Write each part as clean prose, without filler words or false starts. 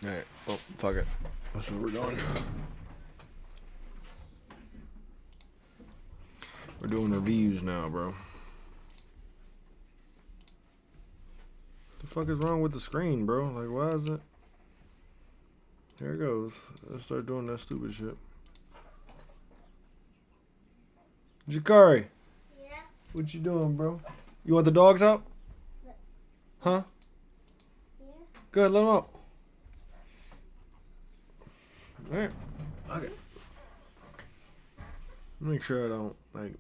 Alright, well, fuck it. That's what we're doing. We're doing reviews now, bro. The fuck is wrong with the screen, bro? Like, why is it? Here it goes. Let's start doing that stupid shit. Jakari. Yeah. What you doing, bro? You want the dogs out? Huh? Yeah. Good, let them out. Alright. Okay. Make sure I don't, like...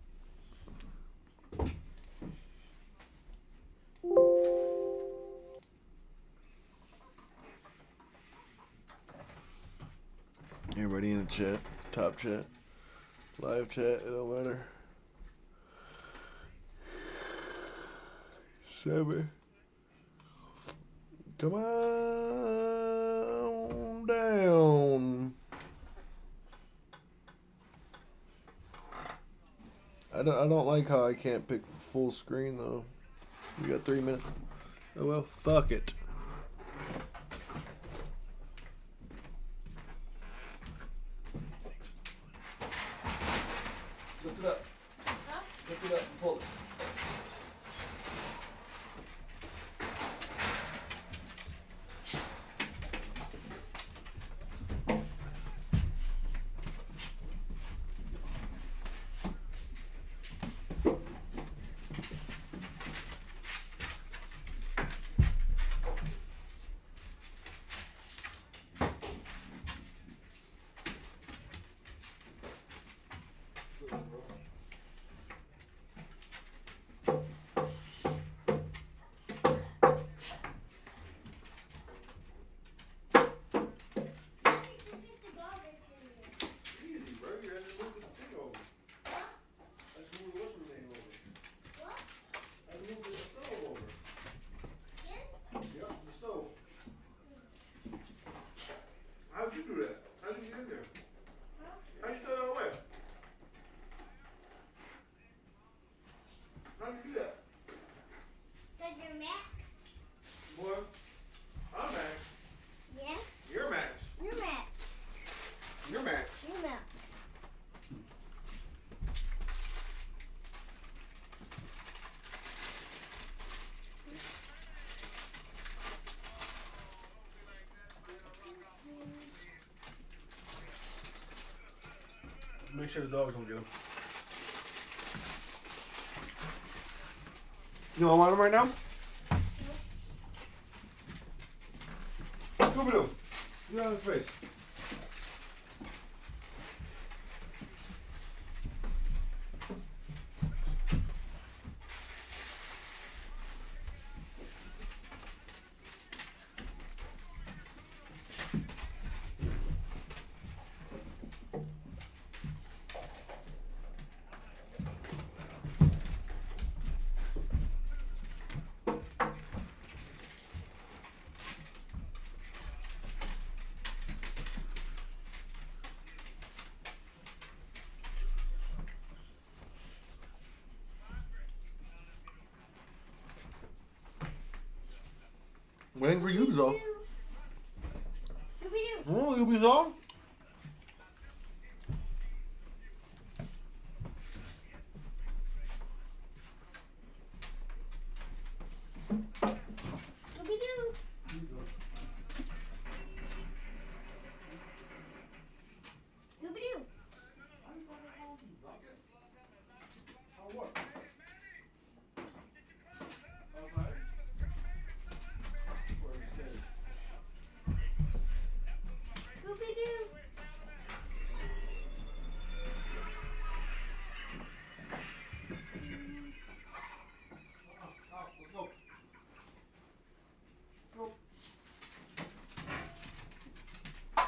Everybody in the chat. Top chat. Live chat, it don't matter. 7. Come on down. I don't like how I can't pick full screen though. We got 3 minutes. Oh well, fuck it. Lift it up. Huh? Lift it up and pull it. Easy, bro. You had to move the thing over. I just moved what's her name over. What? I moved the stove over. Yes? Yep, the stove. How'd you do that? How did you get in there? Huh? How'd you throw that away? How'd you do that? Does your Max? Boy, I'm Max. Yeah? You're Max. Your Max. You're Max. Your Max. Make sure the dogs don't get them. You don't want them right now? Scooby-Doo. Get out of his face. Waiting for you, though. Scooby-Doo. Oh, you be so? Scooby-Doo. Scooby-Doo. Scooby-Doo.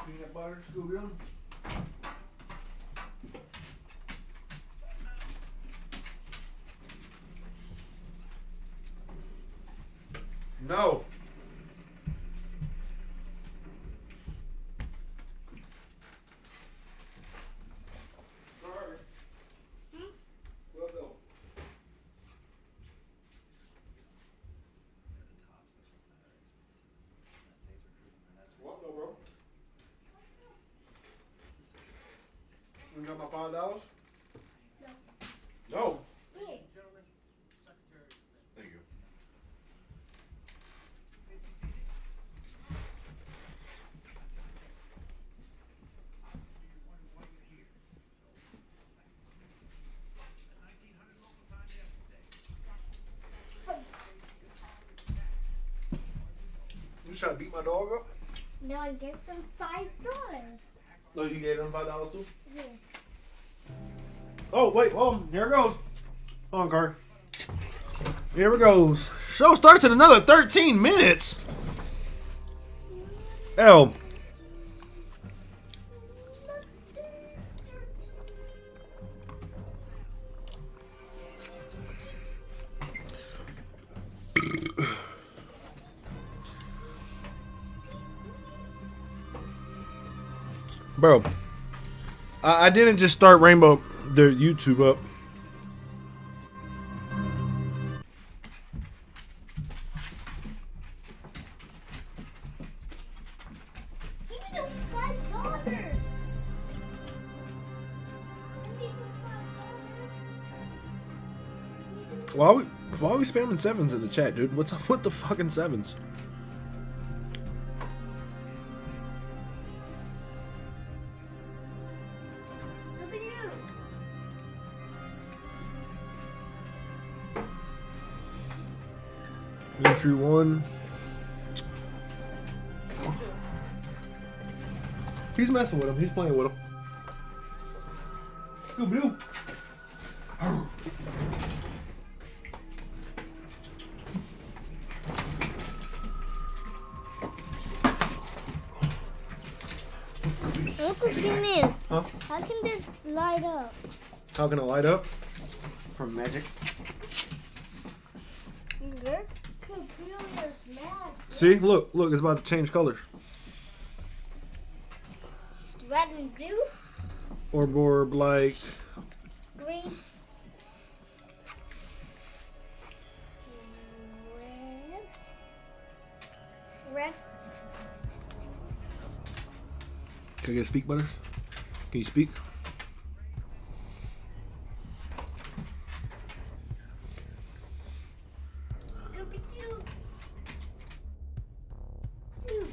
Peanut butter, Scooby-Doo. No. Sorry. Well, no. What, no, bro? my $5? No. Yeah. Thank you. You trying to beat my dog up? No, I gave them $5. No, you gave them $5 too? Yeah. Oh, wait, hold on. Here it goes. Hold on, Car. Here it goes. Show starts in another 13 minutes. L. Bro, I didn't just start Rainbow, the YouTube up. Give me those $5. Give me those $5. Why are we spamming sevens in the chat, dude? What's up with the fucking sevens? Scooby-Doo. Entry one. He's messing with him. He's playing with him. Scooby-Doo. Look what's in. Huh? How can this light up? How can it light up? From magic. Your computer's mad. See, look, it's about to change colors. Red and blue, Or more like green, red. Can I get a speak, Butters? Can you speak? Scooby-Doo. Scooby-Doo.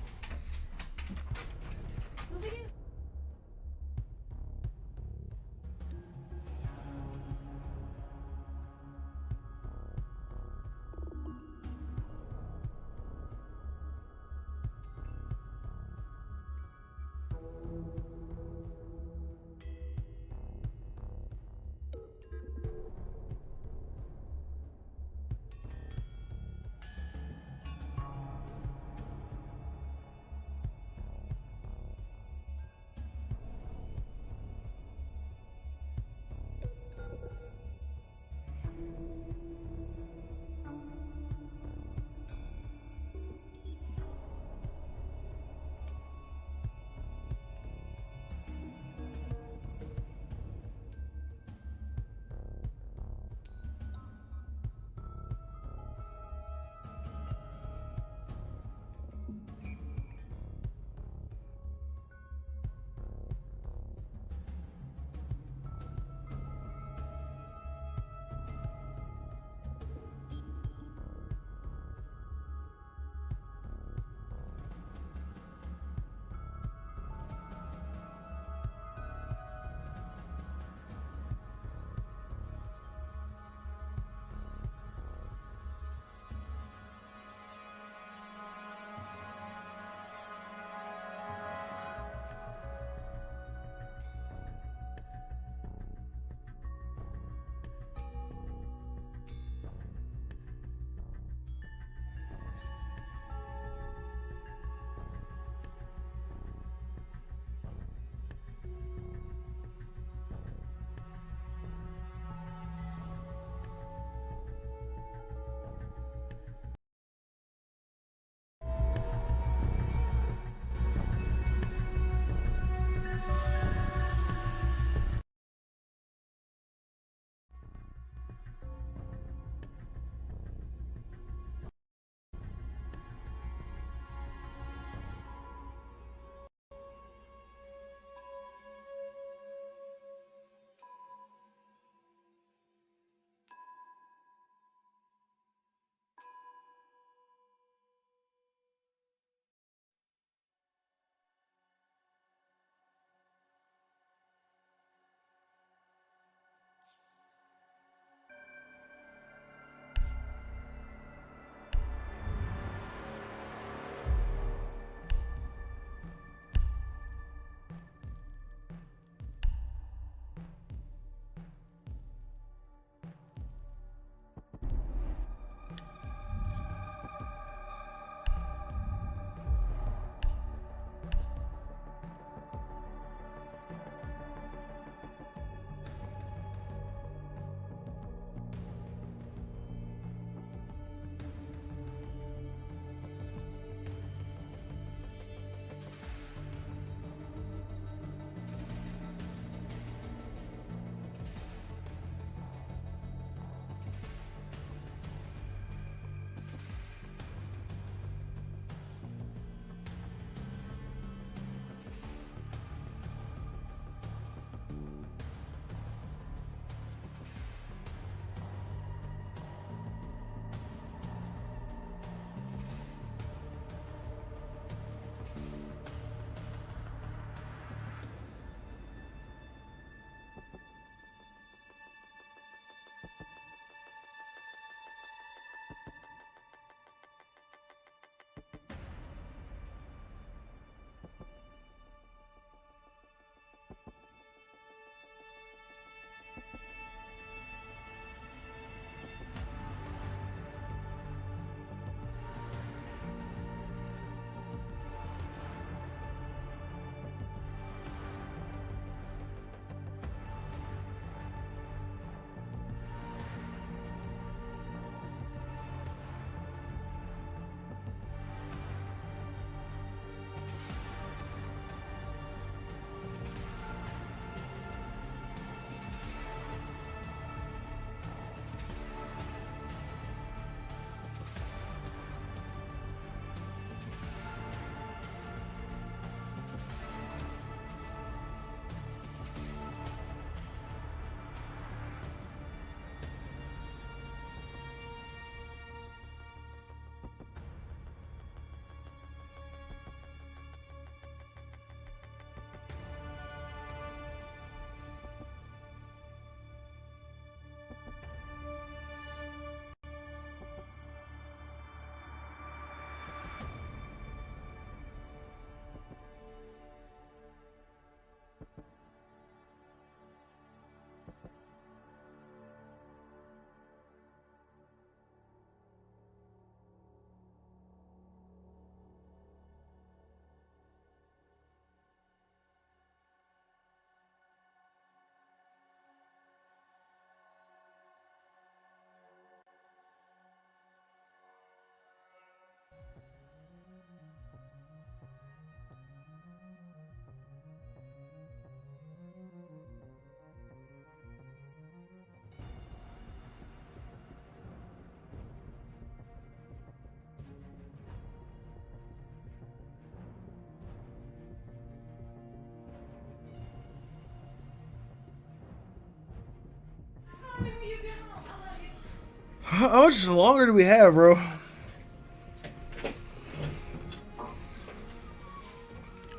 How much longer do we have, bro?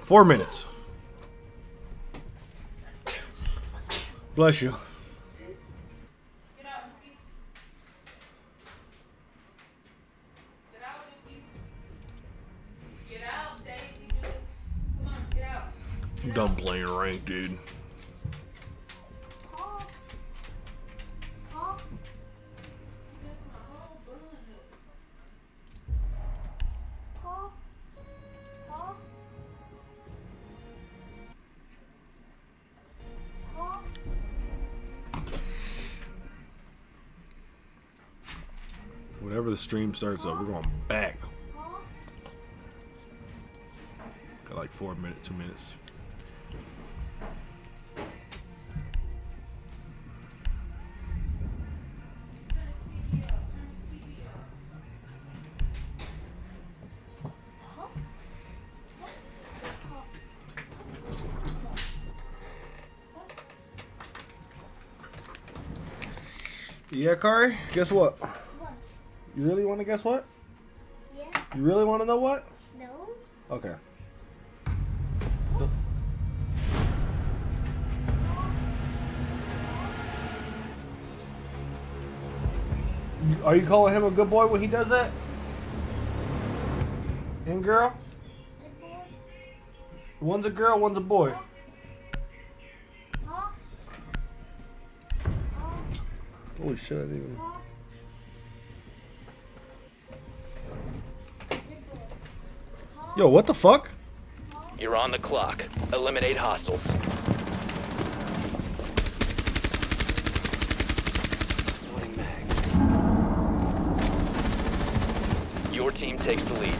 4 minutes. Bless you. I'm done playing rank, dude. Paw. Paw. Paw. Paw. Paw. Whenever the stream starts up, we're going back. Paw. Got like 4 minutes, 2 minutes. Yeah, Kari, guess what? What? You really want to guess what? Yeah. You really want to know what? No. Okay. Are you calling him a good boy when he does that? And girl? Good boy. One's a girl, one's a boy. Paw. Paw. Holy shit, I didn't even... Paw. Good boy. Paw. Yo, what the fuck? You're on the clock. Eliminate hostiles. Your team takes the lead.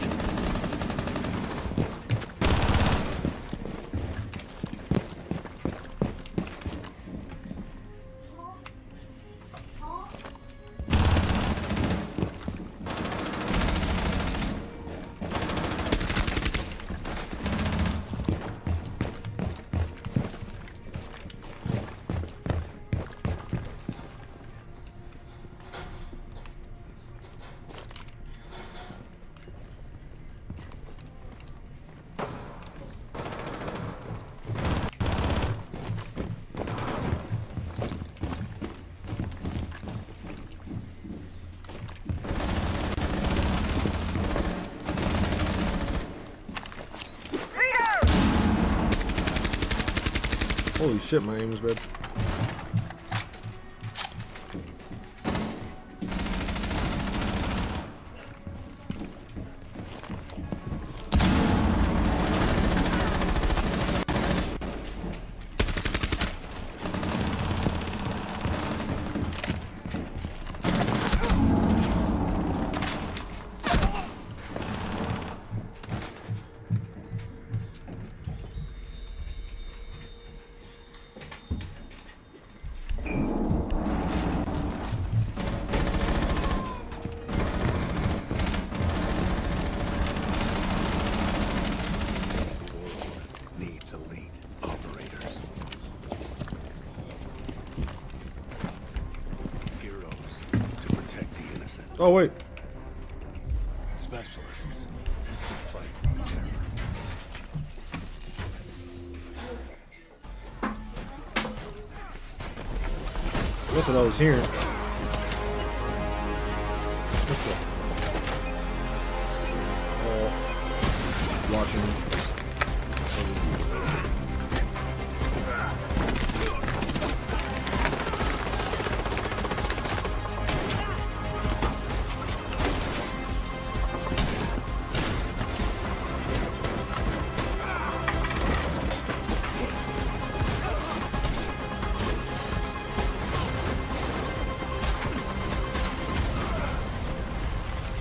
Holy shit, my aim is bad. Needs elite operators. Heroes to protect the innocent. Oh, wait. Specialists to fight terror. That's what I was hearing. Let's go. Watching.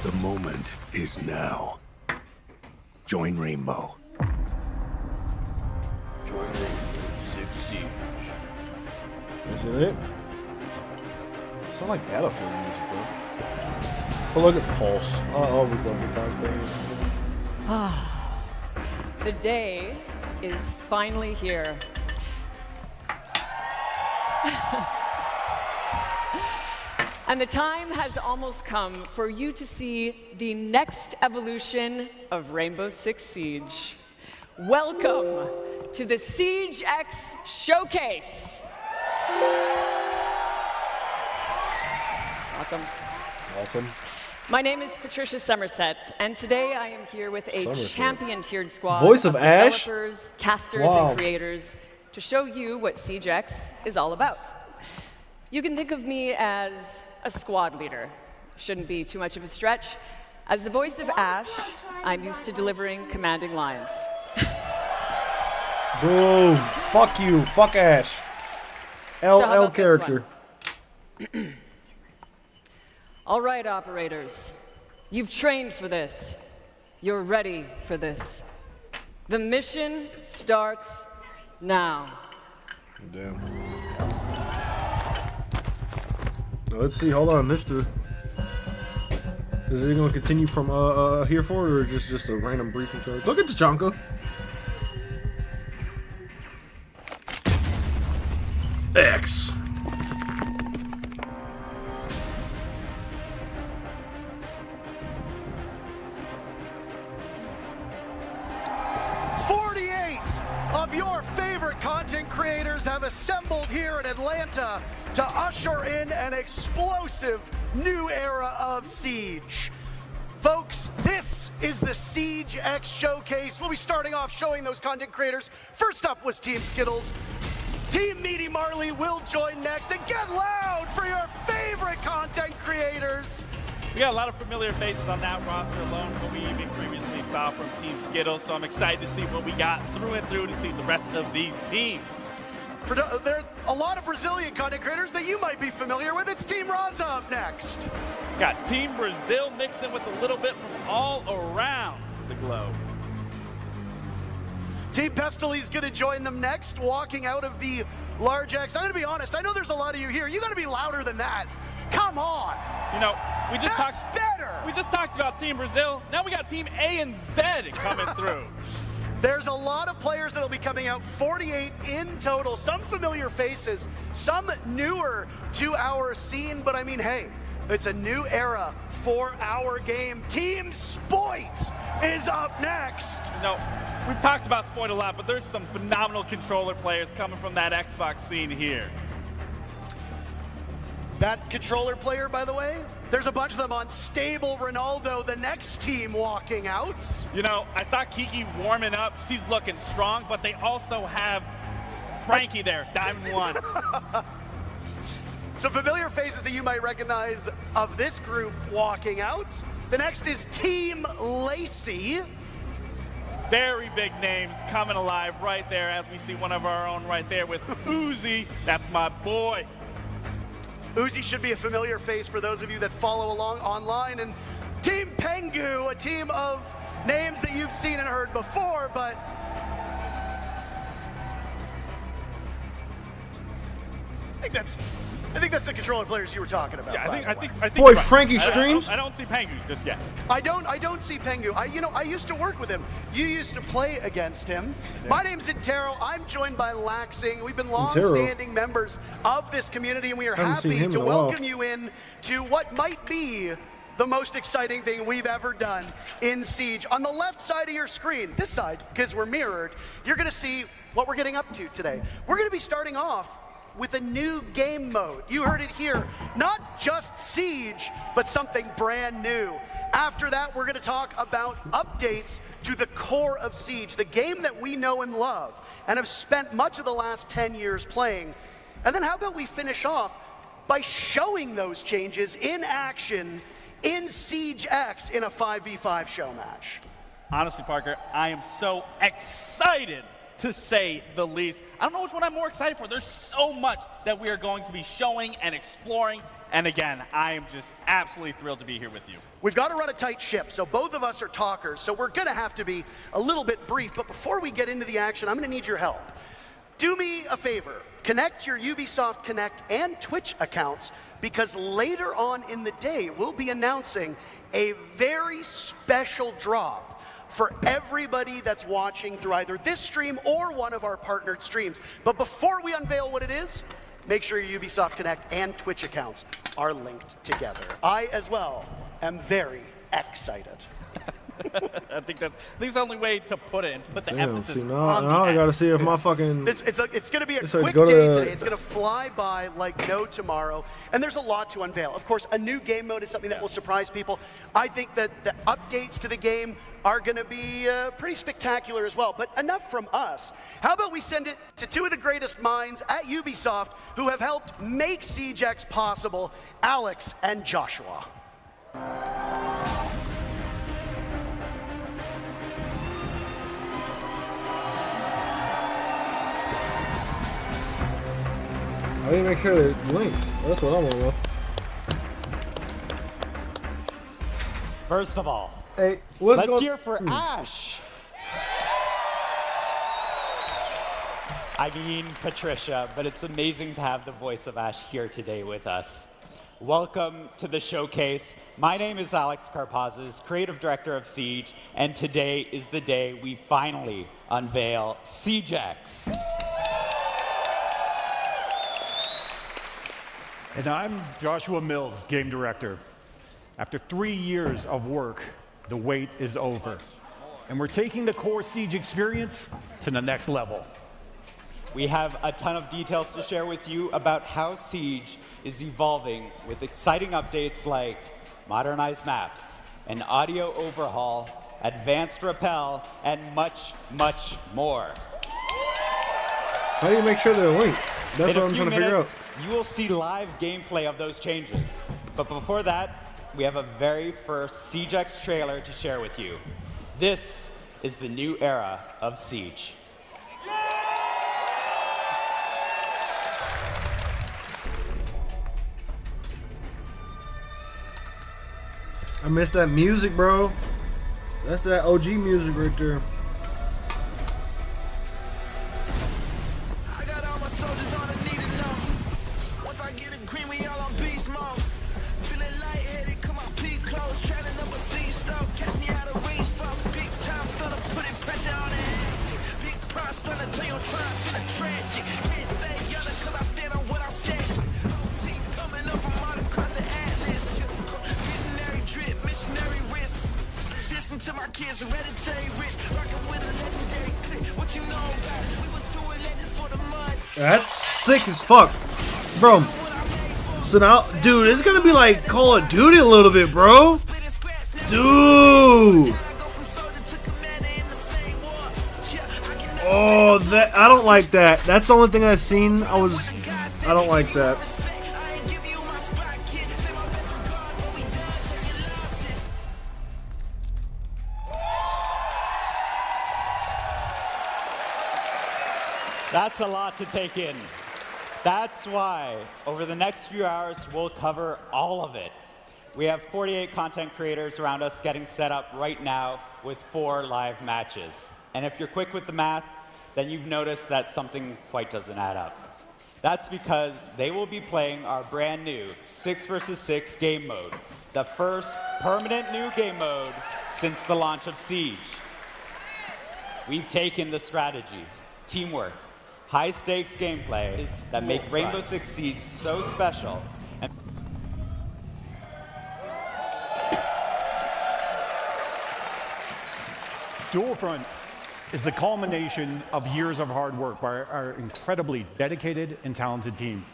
The moment is now. Join Rainbow. Join Rainbow Six Siege. Is it it? Sound like Battlefield music, bro. But look at Pulse. I always love the cosplay. The day is finally here. And the time has almost come for you to see the next evolution of Rainbow Six Siege. Welcome to the Siege X Showcase. Awesome. Awesome. My name is Patricia Somerset, and today I am here with a Somerset. champion-tiered squad Voice of Ash? developers, casters, Wow. and creators to show you what Siege X is all about. You can think of me as a squad leader. Shouldn't be too much of a stretch. As the voice of Ash, I'm used to delivering commanding lines. Boo. Fuck you. Fuck Ash. So how LL about this character. All right, operators. You've trained for this. You're ready for this. The mission starts now. Damn. Now, let's see. Hold on. Is it going to continue from here forward, or just a random briefing charge? Look at Tachanka. X. Of your favorite content creators have assembled here in Atlanta to usher in an explosive new era of Siege. Folks, this is the Siege X Showcase. We'll be starting off showing those content creators. First up was Team Skittles. Team Meaty Marley will join next, and get loud for your favorite content creators. We got a lot of familiar faces on that roster alone, what we even previously saw from Team Skittles, so I'm excited to see what we got through and through to see the rest of these teams. There are a lot of Brazilian content creators that you might be familiar with. It's Team Raza up next. Got Team Brazil mixed in with a little bit from all around the globe. Team Pestely's gonna join them next, walking out of the large X. I'm gonna be honest, I know there's a lot of you here. You gotta be louder than that. Come on. You know, we just That's better. We just talked about Team Brazil. Now we got Team A and Z coming through. There's a lot of players that'll be coming out, 48 in total. Some familiar faces, some newer to our scene, but I mean, hey, it's a new era for our game. Team Spoit is up next. You know, we've talked about Spoit a lot, but there's some phenomenal controller players coming from that Xbox scene here. That controller player, by the way, there's a bunch of them on Stable Ronaldo, the next team walking out. You know, I saw Kiki warming up. She's looking strong, but they also have Frankie there, Diamond 1. Some familiar faces that you might recognize of this group walking out. The next is Team Lacey. Very big names coming alive right there as we see one of our own right there with Uzi. That's my boy. Uzi should be a familiar face for those of you that follow along online. And Team Pengu, a team of names that you've seen and heard before, but I think that's the controller players you were talking about. Yeah, I think Boy, you're right. Frankie streams? I don't see Pengu just yet. I don't see Pengu. I used to work with him. You used to play against him. My name's Intero. I'm joined by Laxing. We've been long-standing members of this community, and we are Haven't seen happy him to in a while. welcome you in to what might be the most exciting thing we've ever done in Siege. On the left side of your screen, this side, because we're mirrored, you're gonna see what we're getting up to today. We're gonna be starting off with a new game mode. You heard it here. Not just Siege, but something brand new. After that, we're gonna talk about updates to the core of Siege, the game that we know and love, and have spent much of the last 10 years playing. And then how about we finish off by showing those changes in action in Siege X in a 5v5 show match. Honestly, Parker, I am so excited to say the least. I don't know which one I'm more excited for. There's so much that we are going to be showing and exploring. And again, I am just absolutely thrilled to be here with you. We've got to run a tight ship, so both of us are talkers, so we're gonna have to be a little bit brief. But before we get into the action, I'm gonna need your help. Do me a favor, connect your Ubisoft Connect and Twitch accounts, because later on in the day, we'll be announcing a very special drop for everybody that's watching through either this stream or one of our partnered streams. But before we unveil what it is, make sure your Ubisoft Connect and Twitch accounts are linked together. I, as well, am very excited. I think that's the only way to put it and put the Damn, emphasis see, now on the I end. gotta see if my fucking. It's going to be a So quick go to day the- today. It's going to fly by like no tomorrow. And there's a lot to unveil. Of course, a new game mode is something that will surprise people. I think that the updates to the game are going to be pretty spectacular as well. But enough from us. How about we send it to two of the greatest minds at Ubisoft who have helped make Siege X possible, Alex and Joshua. I need to make sure they're linked. That's what I want to know. First of all, Hey, what's let's going? hear for Ash. I mean Patricia, but it's amazing to have the voice of Ash here today with us. Welcome to the showcase. My name is Alex Karpazis, creative director of Siege, and today is the day we finally unveil Siege X. And I'm Joshua Mills, game director. After 3 years of work, the wait is over. And we're taking the core Siege experience to the next level. We have a ton of details to share with you about how Siege is evolving with exciting updates like modernized maps, an audio overhaul, advanced rappel, and much, much more. How do you make sure they're linked? That's In what a I'm few trying to figure out. minutes, you will see live gameplay of those changes. But before that, we have a very first Siege X trailer to share with you. This is the new era of Siege. I miss that music, bro. That's that OG music right there. I got all my soldiers on the need to know. Once I get a green, we all on beast mode. Feeling lightheaded, come on, peak close. Trailing up a steep slope. Catch me out of range, fuck. Big time, started putting pressure on the action. Big price, trying to tell you I'm trying to feel tragic. Can't stay younger, cause I stand on what I'm standing. Team coming up from all across the atlas. Visionary drip, missionary wrist. Resistant to my kids, hereditary rich. Rocking with a legendary clip. What you know about it? We was two legends for the mud. That's sick as fuck, bro. So now, dude, it's gonna be like Call of Duty a little bit, bro. Dude. Oh, that I don't like that. That's the only thing I've seen. I don't like that. That's a lot to take in. That's why, over the next few hours, we'll cover all of it. We have 48 content creators around us getting set up right now with 4 live matches. And if you're quick with the math, then you've noticed that something quite doesn't add up. That's because they will be playing our brand new 6 vs 6 game mode, the first permanent new game mode since the launch of Siege. We've taken the strategy, teamwork, high-stakes gameplay that make Rainbow Six Siege so special. And Dual Front is the culmination of years of hard work by our incredibly dedicated and talented team.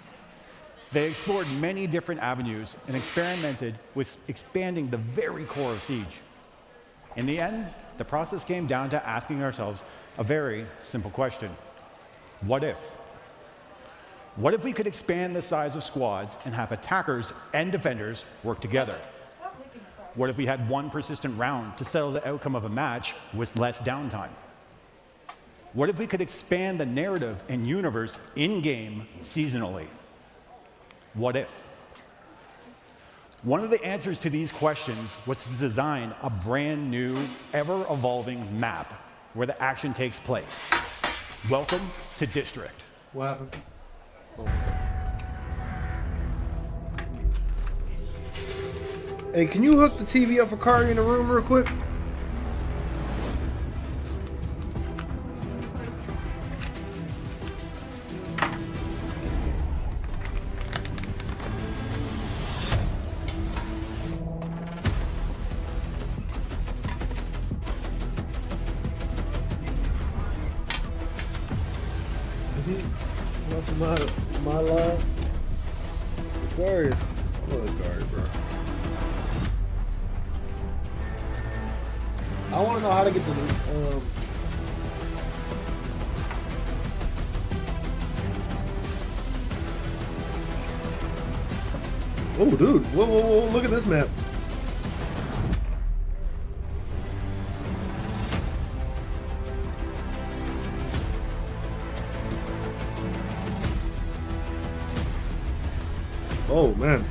They explored many different avenues and experimented with expanding the very core of Siege. In the end, the process came down to asking ourselves a very simple question. What if? What if we could expand the size of squads and have attackers and defenders work together? What if we had one persistent round to settle the outcome of a match with less downtime? What if we could expand the narrative and universe in-game seasonally? What if? One of the answers to these questions was to design a brand new, ever-evolving map where the action takes place. Welcome to District. What happened? Hey, can you hook the TV up for Kari in the room real quick? Watching my live. Darius. I love Darius, bro. I want to know how to get the Oh, dude. Whoa, whoa, whoa. Look at this map. Oh, man.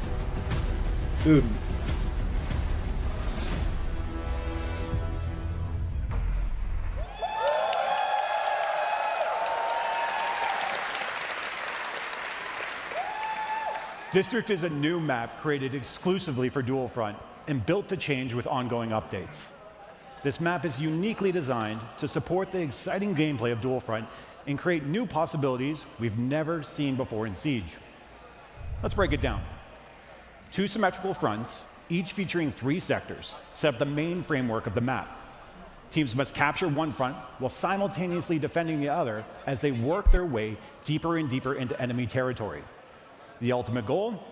Dude. District is a new map created exclusively for Dual Front and built to change with ongoing updates. This map is uniquely designed to support the exciting gameplay of Dual Front and create new possibilities we've never seen before in Siege. Let's break it down. 2 symmetrical fronts, each featuring 3 sectors, set up the main framework of the map. Teams must capture one front while simultaneously defending the other as they work their way deeper and deeper into enemy territory. The ultimate goal?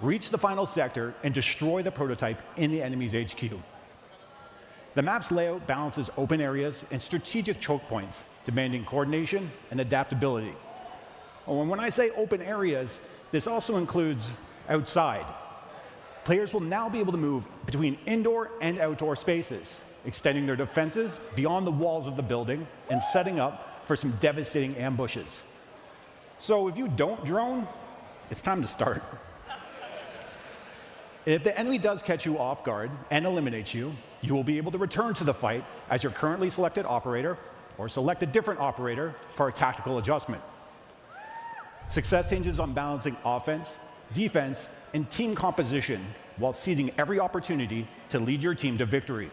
Reach the final sector and destroy the prototype in the enemy's HQ. The map's layout balances open areas and strategic choke points, demanding coordination and adaptability. And when I say open areas, this also includes outside. Players will now be able to move between indoor and outdoor spaces, extending their defenses beyond the walls of the building and setting up for some devastating ambushes. So if you don't drone, it's time to start. If the enemy does catch you off guard and eliminates you, you will be able to return to the fight as your currently selected operator or select a different operator for a tactical adjustment. Success hinges on balancing offense, defense, and team composition while seizing every opportunity to lead your team to victory.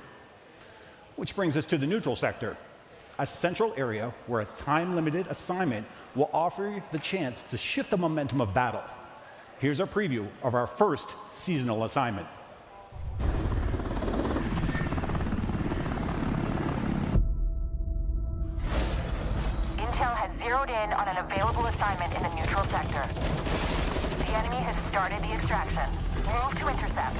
Which brings us to the neutral sector, a central area where a time-limited assignment will offer you the chance to shift the momentum of battle. Here's a preview of our first seasonal assignment. Intel has zeroed in on an available assignment in the neutral sector. The enemy has started the extraction. Move to intercept.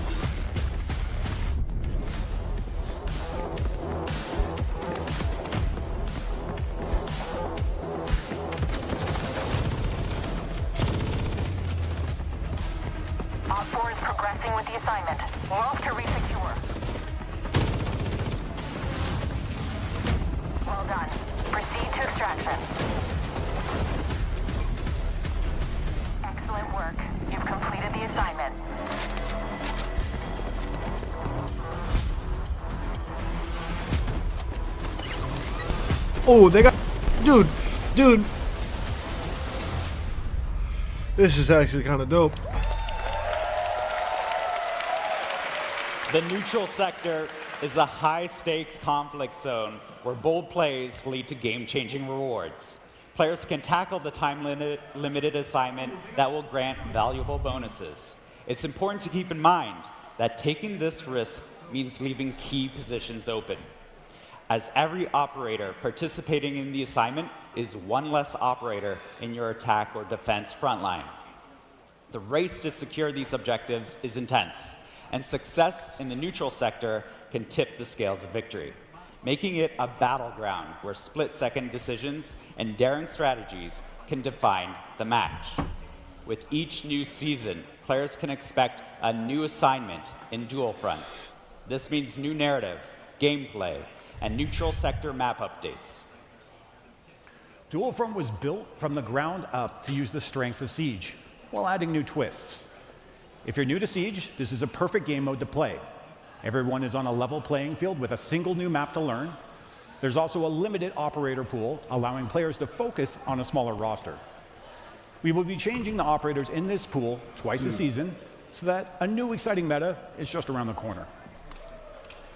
Op 4 is progressing with the assignment. Move to resecure. Well done. Proceed to extraction. Excellent work. You've completed the assignment. Oh, they got... Dude. This is actually kind of dope. The neutral sector is a high-stakes conflict zone where bold plays lead to game-changing rewards. Players can tackle the time-limited assignment that will grant valuable bonuses. It's important to keep in mind that taking this risk means leaving key positions open, as every operator participating in the assignment is one less operator in your attack or defense frontline. The race to secure these objectives is intense, and success in the neutral sector can tip the scales of victory, making it a battleground where split-second decisions and daring strategies can define the match. With each new season, players can expect a new assignment in Dual Front. This means new narrative, gameplay, and neutral sector map updates. Dual Front was built from the ground up to use the strengths of Siege, while adding new twists. If you're new to Siege, this is a perfect game mode to play. Everyone is on a level playing field with a single new map to learn. There's also a limited operator pool, allowing players to focus on a smaller roster. We will be changing the operators in this pool twice a season, so that a new exciting meta is just around the corner.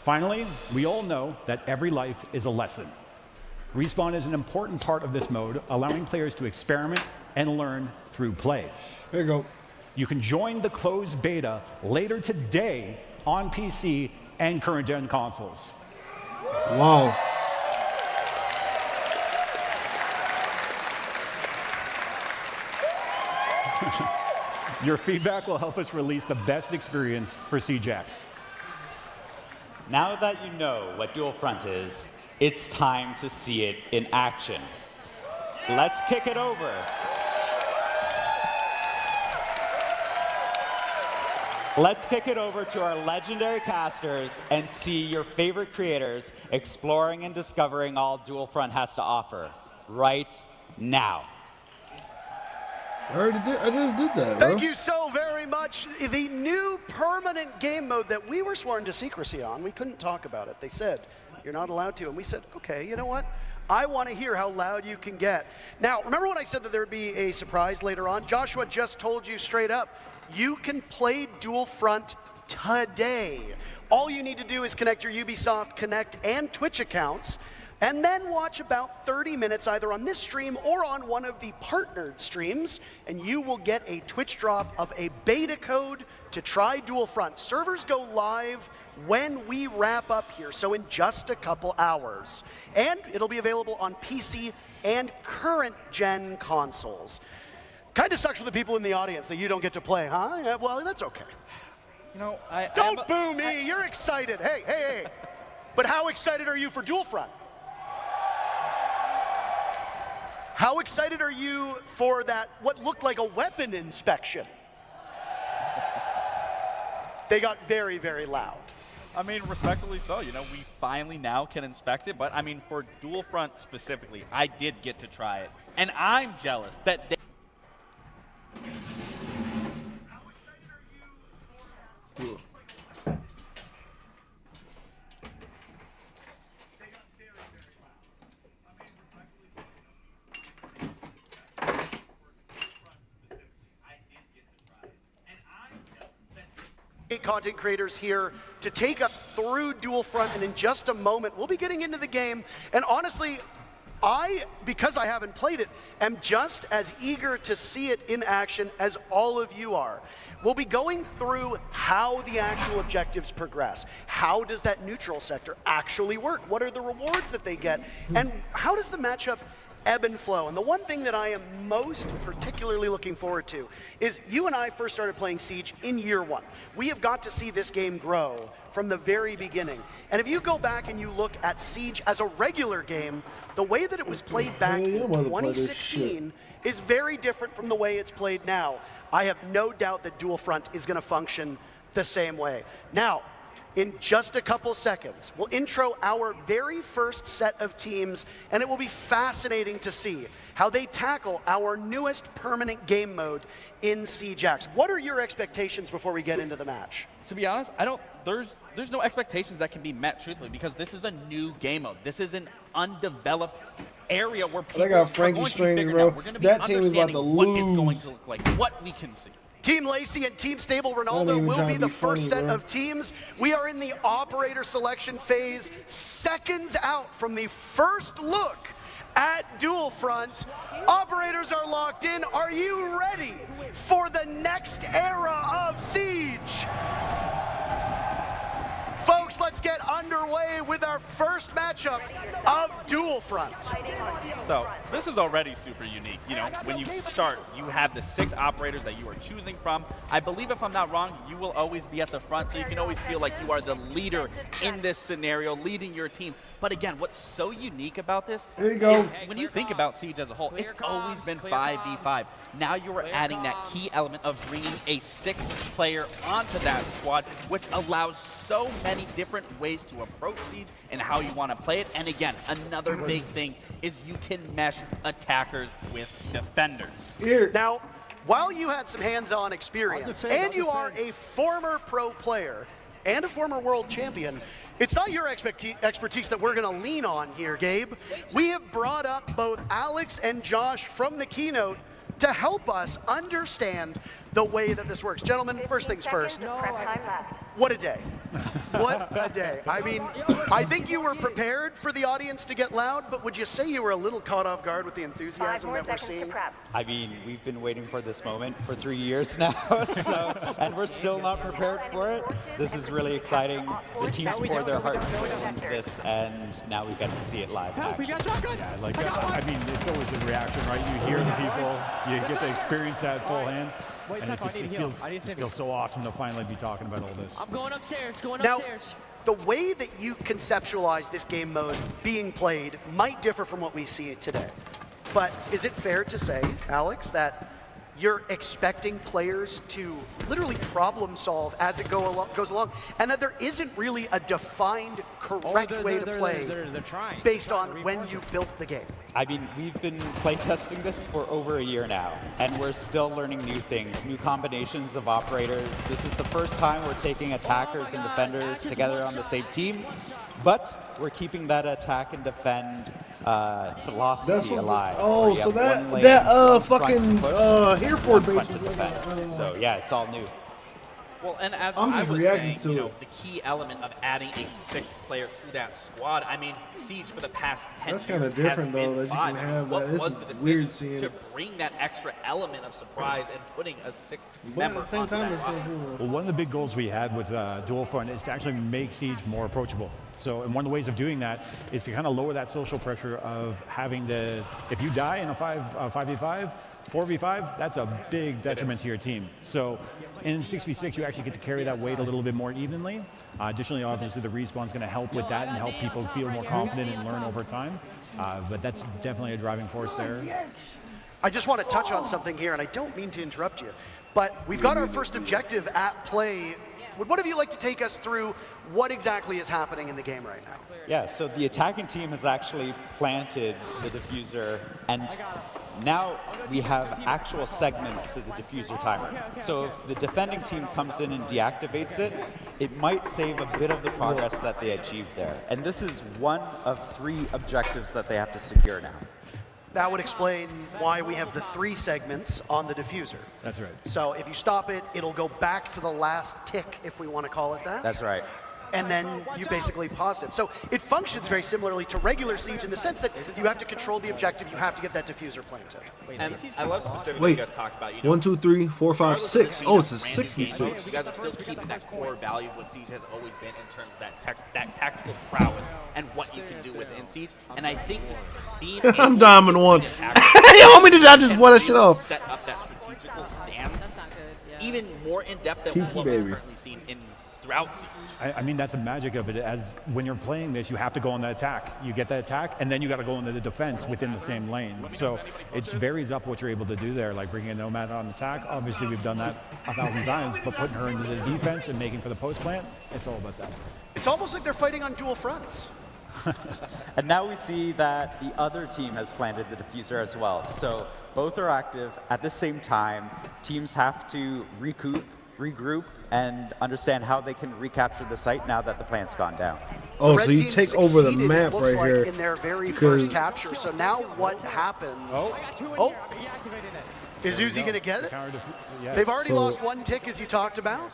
Finally, we all know that every life is a lesson. Respawn is an important part of this mode, allowing players to experiment and learn through play. There you go. You can join the closed beta later today on PC and current-gen consoles. Wow. Your feedback will help us release the best experience for CJX. Now that you know what Dual Front is, it's time to see it in action. Let's kick it over. Let's kick it over to our legendary casters and see your favorite creators exploring and discovering all Dual Front has to offer right now. I just did that, bro. Thank you so very much. The new permanent game mode that we were sworn to secrecy on, we couldn't talk about it. They said, you're not allowed to. And we said, okay, you know what? I want to hear how loud you can get. Now, remember when I said that there would be a surprise later on? Joshua just told you straight up, you can play Dual Front today. All you need to do is connect your Ubisoft Connect and Twitch accounts, and then watch about 30 minutes either on this stream or on one of the partnered streams, and you will get a Twitch drop of a beta code to try Dual Front. Servers go live when we wrap up here, so in just a couple hours. And it'll be available on PC and current gen consoles. Kind of sucks for the people in the audience that you don't get to play, huh? Yeah, well, that's okay. You know, Don't boo me, you're excited. Hey. But how excited are you for Dual Front? How excited are you for that, what looked like a weapon inspection? They got very, very loud. I mean, respectfully so. You know, we finally now can inspect it. But, I mean, for Dual Front specifically, I did get to try it. And I'm jealous that they... Content creators here to take us through Dual Front, and in just a moment we'll be getting into the game. And honestly, because I haven't played it, am just as eager to see it in action as all of you are. We'll be going through how the actual objectives progress. How does that neutral sector actually work? What are the rewards that they get? And how does the matchup ebb and flow? And the one thing that I am most particularly looking forward to is you and I first started playing Siege in year one. We have got to see this game grow from the very beginning. And if you go back and you look at Siege as a regular game, the way that it was played back in 2016 is very different from the way it's played now. I have no doubt that Dual Front is going to function the same way. Now, in just a couple seconds, we'll intro our very first set of teams, and it will be fascinating to see how they tackle our newest permanent game mode in CJX. What are your expectations before we get into the match? To be honest, there's no expectations that can be met, truthfully, because this is a new game mode. This is an undeveloped area where people I got are Frankie going to be Strings, figuring bro. out. We're going to be That team is about to understanding what it's lose. going to look like, what we can see. Team Lacey and Team Stable Not Ronaldo even will trying be to the be first funny, set bro. of teams. We are in the operator selection phase, seconds out from the first look at Dual Front. Operators are locked in. Are you ready for the next era of Siege? Folks, let's get underway with our first matchup of Dual Front. So this is already super unique. You know, when you start, you have the 6 operators that you are choosing from. I believe, if I'm not wrong, you will always be at the front, so you can always feel like you are the leader in this scenario, leading your team. But again, what's so unique about this There you go. is when you think about Siege as a whole, it's always been 5v5. Now you are adding that key element of bringing a 6th player onto that squad, which allows so many different ways to approach Siege and how you want to play it. And again, another big thing is you can mesh attackers with defenders. Here. Now, while you had some hands-on experience, and you are a former pro player and a former world champion, it's not your expertise that we're going to lean on here, Gabe. We have brought up both Alex and Josh from the keynote to help us understand the way that this works. Gentlemen, first things first. What a day. What a day. I mean, I think you were prepared for the audience to get loud, but would you say you were a little caught off guard with the enthusiasm that we're seeing? I mean, we've been waiting for this moment for 3 years now, and we're still not prepared for it. This is really exciting. The teams poured their hearts into this, and now we get to see it live in action. Yeah, like, I mean, it's always a reaction, right? You hear the people, you get to experience that full hand, and it feels so awesome to finally be talking about all this. I'm going upstairs, Now, the way that you conceptualize this game mode being played might differ from what we see today. But is it fair to say, Alex, that you're expecting players to literally problem solve as it goes along, and that there isn't really a defined correct way to play based on when you built the game? I mean, we've been playtesting this for over a year now, and we're still learning new things, new combinations of operators. This is the first time we're taking attackers and defenders together on the same team, but we're keeping that attack and defend philosophy alive. Oh, so that fucking Hereford base. So yeah, it's all new. Well, and as I'm I just was reacting saying, to it. the key element of adding a sixth player to that squad, I mean, Siege for the past 10 That's years kinda different, has though, been that you five. can have What that. This was is the decision weird seeing to it. bring that extra element of surprise and putting a sixth But member at the same onto time, that roster? Well, one of the big goals we had with Dual Front is to actually make Siege more approachable. So, and one of the ways of doing that is to kind of lower that social pressure of having to, if you die in a 5v5, 4v5, that's a big detriment to your team. So in 6v6, you actually get to carry that weight a little bit more evenly. Additionally, obviously, the respawn's going to help with that and help people feel more confident and learn over time. But that's definitely a driving force there. I just want to touch on something here, and I don't mean to interrupt you, but we've got our first objective at play. Would one of you like to take us through what exactly is happening in the game right now? Yeah, so the attacking team has actually planted the diffuser, and now we have actual segments to the diffuser timer. So if the defending team comes in and deactivates it, it might save a bit of the progress that they achieved there. And this is one of 3 objectives that they have to secure now. That would explain why we have the 3 segments on the diffuser. That's right. So if you stop it, it'll go back to the last tick, if we want to call it that. That's right. And then you basically paused it. So it functions very similarly to regular Siege in the sense that you have to control the objective, you have to get that diffuser planted. And I love specifically Wait, what you guys talk about. 1, 2, 3, 4, 5, regardless of 6. this Oh, being it's a random game, 6v6. You guys are still keeping that core value of what Siege has always been in terms of that tactical prowess and what you can do within Siege. And I think being I'm able diamond to one. be an Hey, attacker homie, did I just and want that really shit off? set up that strategical stand even more in depth than Kiki what baby. we've currently seen throughout Siege. I mean, that's the magic of it. As when you're playing this, you have to go on the attack. You get the attack, and then you got to go into the defense within the same lane. So it varies up what you're able to do there. Like bringing a Nomad on attack. Obviously, we've done that 1,000 times, but putting her into the defense and making for the post plant, it's all about that. It's almost like they're fighting on dual fronts. And now we see that the other team has planted the diffuser as well. So both are active at the same time. Teams have to regroup, and understand how they can recapture the site now that the plant's gone down. Oh, Red so you team take over the succeeded, map it looks right like, here. in their very because- first capture. So now what happens? Oh. Is Uzi going to get it? Yeah. They've already So- lost 1 tick, as you talked about.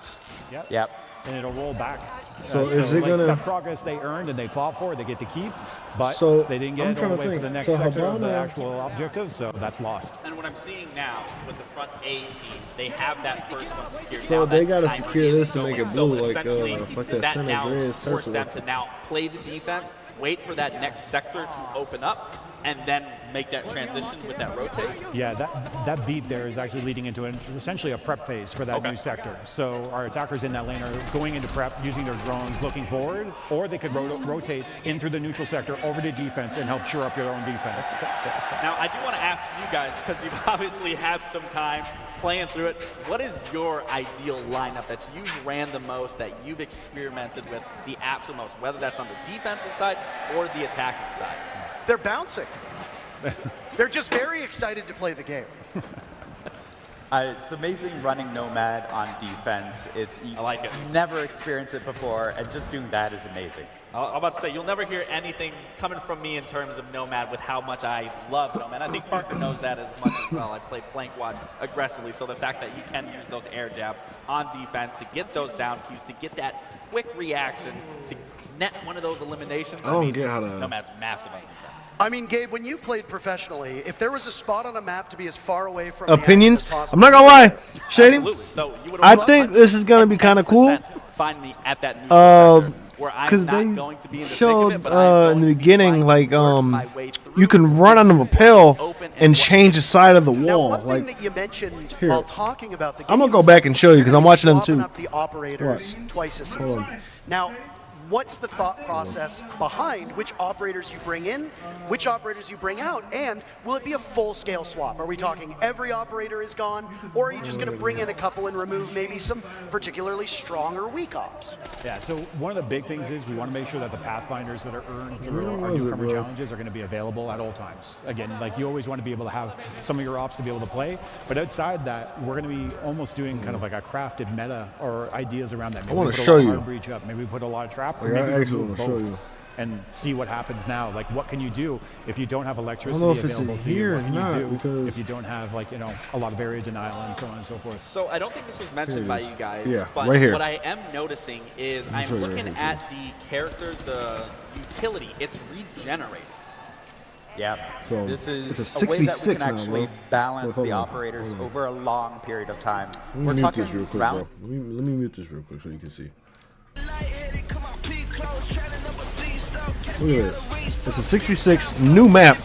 Yep. And it'll roll back. So is it like, gonna- that progress they earned and they fought for, they get to keep, but So, they didn't I'm get all trying the to way to think. the next So sector of the Habana- actual objective, so that's lost. And what I'm seeing now with the front A team, they have that first one secured. So now they that gotta timer secure is this to going. make it So blue, like essentially, that San now Andreas force turf them look. to now play the defense, wait for that next sector to open up, and then make that transition with that rotate. Yeah, that beat there is actually leading into essentially a prep phase for that Okay. new sector. So our attackers in that lane are going into prep, using their drones, looking forward, or they could rotate in through the neutral sector over to defense and help shore up your own defense. Now, I do want to ask you guys, because you've obviously had some time playing through it, what is your ideal lineup that you've ran the most, that you've experimented with the absolute most, whether that's on the defensive side or the attacking side? They're bouncing. They're just very excited to play the game. It's amazing running Nomad on defense. I like it. Never experienced it before, and just doing that is amazing. I'm about to say, you'll never hear anything coming from me in terms of Nomad with how much I love Nomad. I think Parker knows that as much as well. I played flank watch aggressively, so the fact that you can use those air jabs on defense to get those down cues, to get that quick reaction, to net one of those eliminations. I don't get how to... Nomad's massive on defense. I mean, Gabe, when you played professionally, if there was a spot on a map to be as far away from Opinions? the action as I'm possible, not gonna lie, Shady. Absolutely. So you would I think this is gonna be kind of cool. Find me at that neutral sector where I'm Because not they going to be in the thick of showed it, but I'm in the going to be beginning, trying like to work my way through you can run on the rappel and change the side of the Now, wall. one thing Like that you mentioned here. while talking about the game I'm gonna go was back that and show you because I'm you're watching them swapping too. up the operators twice a season. Now, what's the thought process behind which operators you bring in, which operators you bring out, and will it be a full-scale swap? Are we talking every operator is gone, or are you just going to bring in a couple and remove maybe some particularly strong or weak ops? Yeah, so one of the big things is we want to make sure that the Pathfinders that are earned through our newcomer challenges are going to be available at all times. Again, like you always want to be able to have some of your ops to be able to play, but outside that, we're going to be almost doing kind of like a crafted meta or ideas around that. Maybe I wanna we put a show lot of you. hard breach up, maybe we put a lot of trap, or Yeah, I maybe actually remove wanna show both. you. And see what happens now. Like, what can you do if you don't have electricity if it's in available to here you? or What can not, you do because- if you don't have, like, you know, a lot of area denial and so on and so forth? So I don't think this was mentioned by you guys, Yeah, but right here. what I am noticing is show I'm you looking right here. at the characters, the utility. It's regenerated. Yeah, So, this is it's a a way that we 6v6 can now, actually bro. balance Hold the on, operators hold on. over a long period of time. Let me We're mute talking this real quick, round. bro. Let me mute this real quick so you can see. Look at this. It's a 6v6 new map.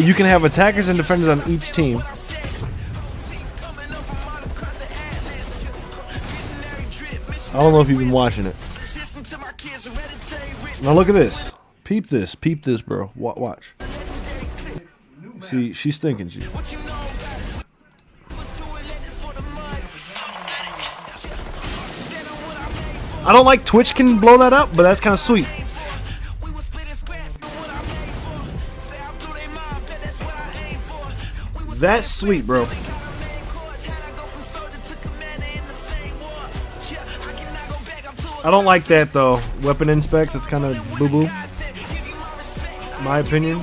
You can have attackers and defenders on each team. I don't know if you've been watching it. Now look at this. Peep this, bro. Watch. See, she's thinking she. I don't like Twitch can blow that up, but that's kind of sweet. That's sweet, bro. I don't like that though. Weapon inspects, it's kind of boo-boo. My opinion.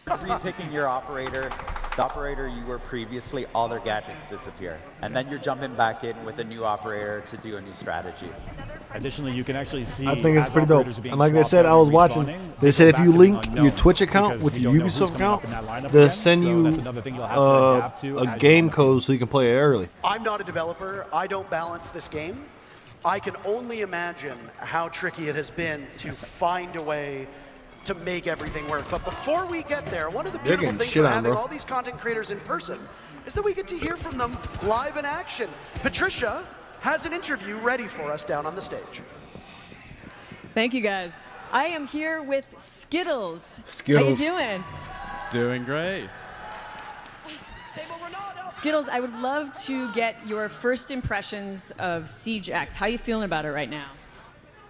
Repicking your operator, the operator you were previously, all their gadgets disappear. And then you're jumping back in with a new operator to do a new strategy. Additionally, you can actually see. I think it's as pretty dope. operators are being And like they swapped said, out I was and watching. respawning, They go said if back you to link being your unknown Twitch account because with we your don't know who's Ubisoft coming up account, in that lineup they'll again. send So you that's another thing you'll have to adapt to a as you game go. code so you can play it early. I'm not a developer. I don't balance this game. I can only imagine how tricky it has been to find a way to make everything work. But before we get there, one of the beautiful getting things shit of on, having bro. all these content creators in person is that we get to hear from them live in action. Patricia has an interview ready for us down on the stage. Thank you, guys. I am here with Skittles. Skittles. How you doing? Doing great. Skittles, I would love to get your first impressions of Siege X. How you feeling about it right now?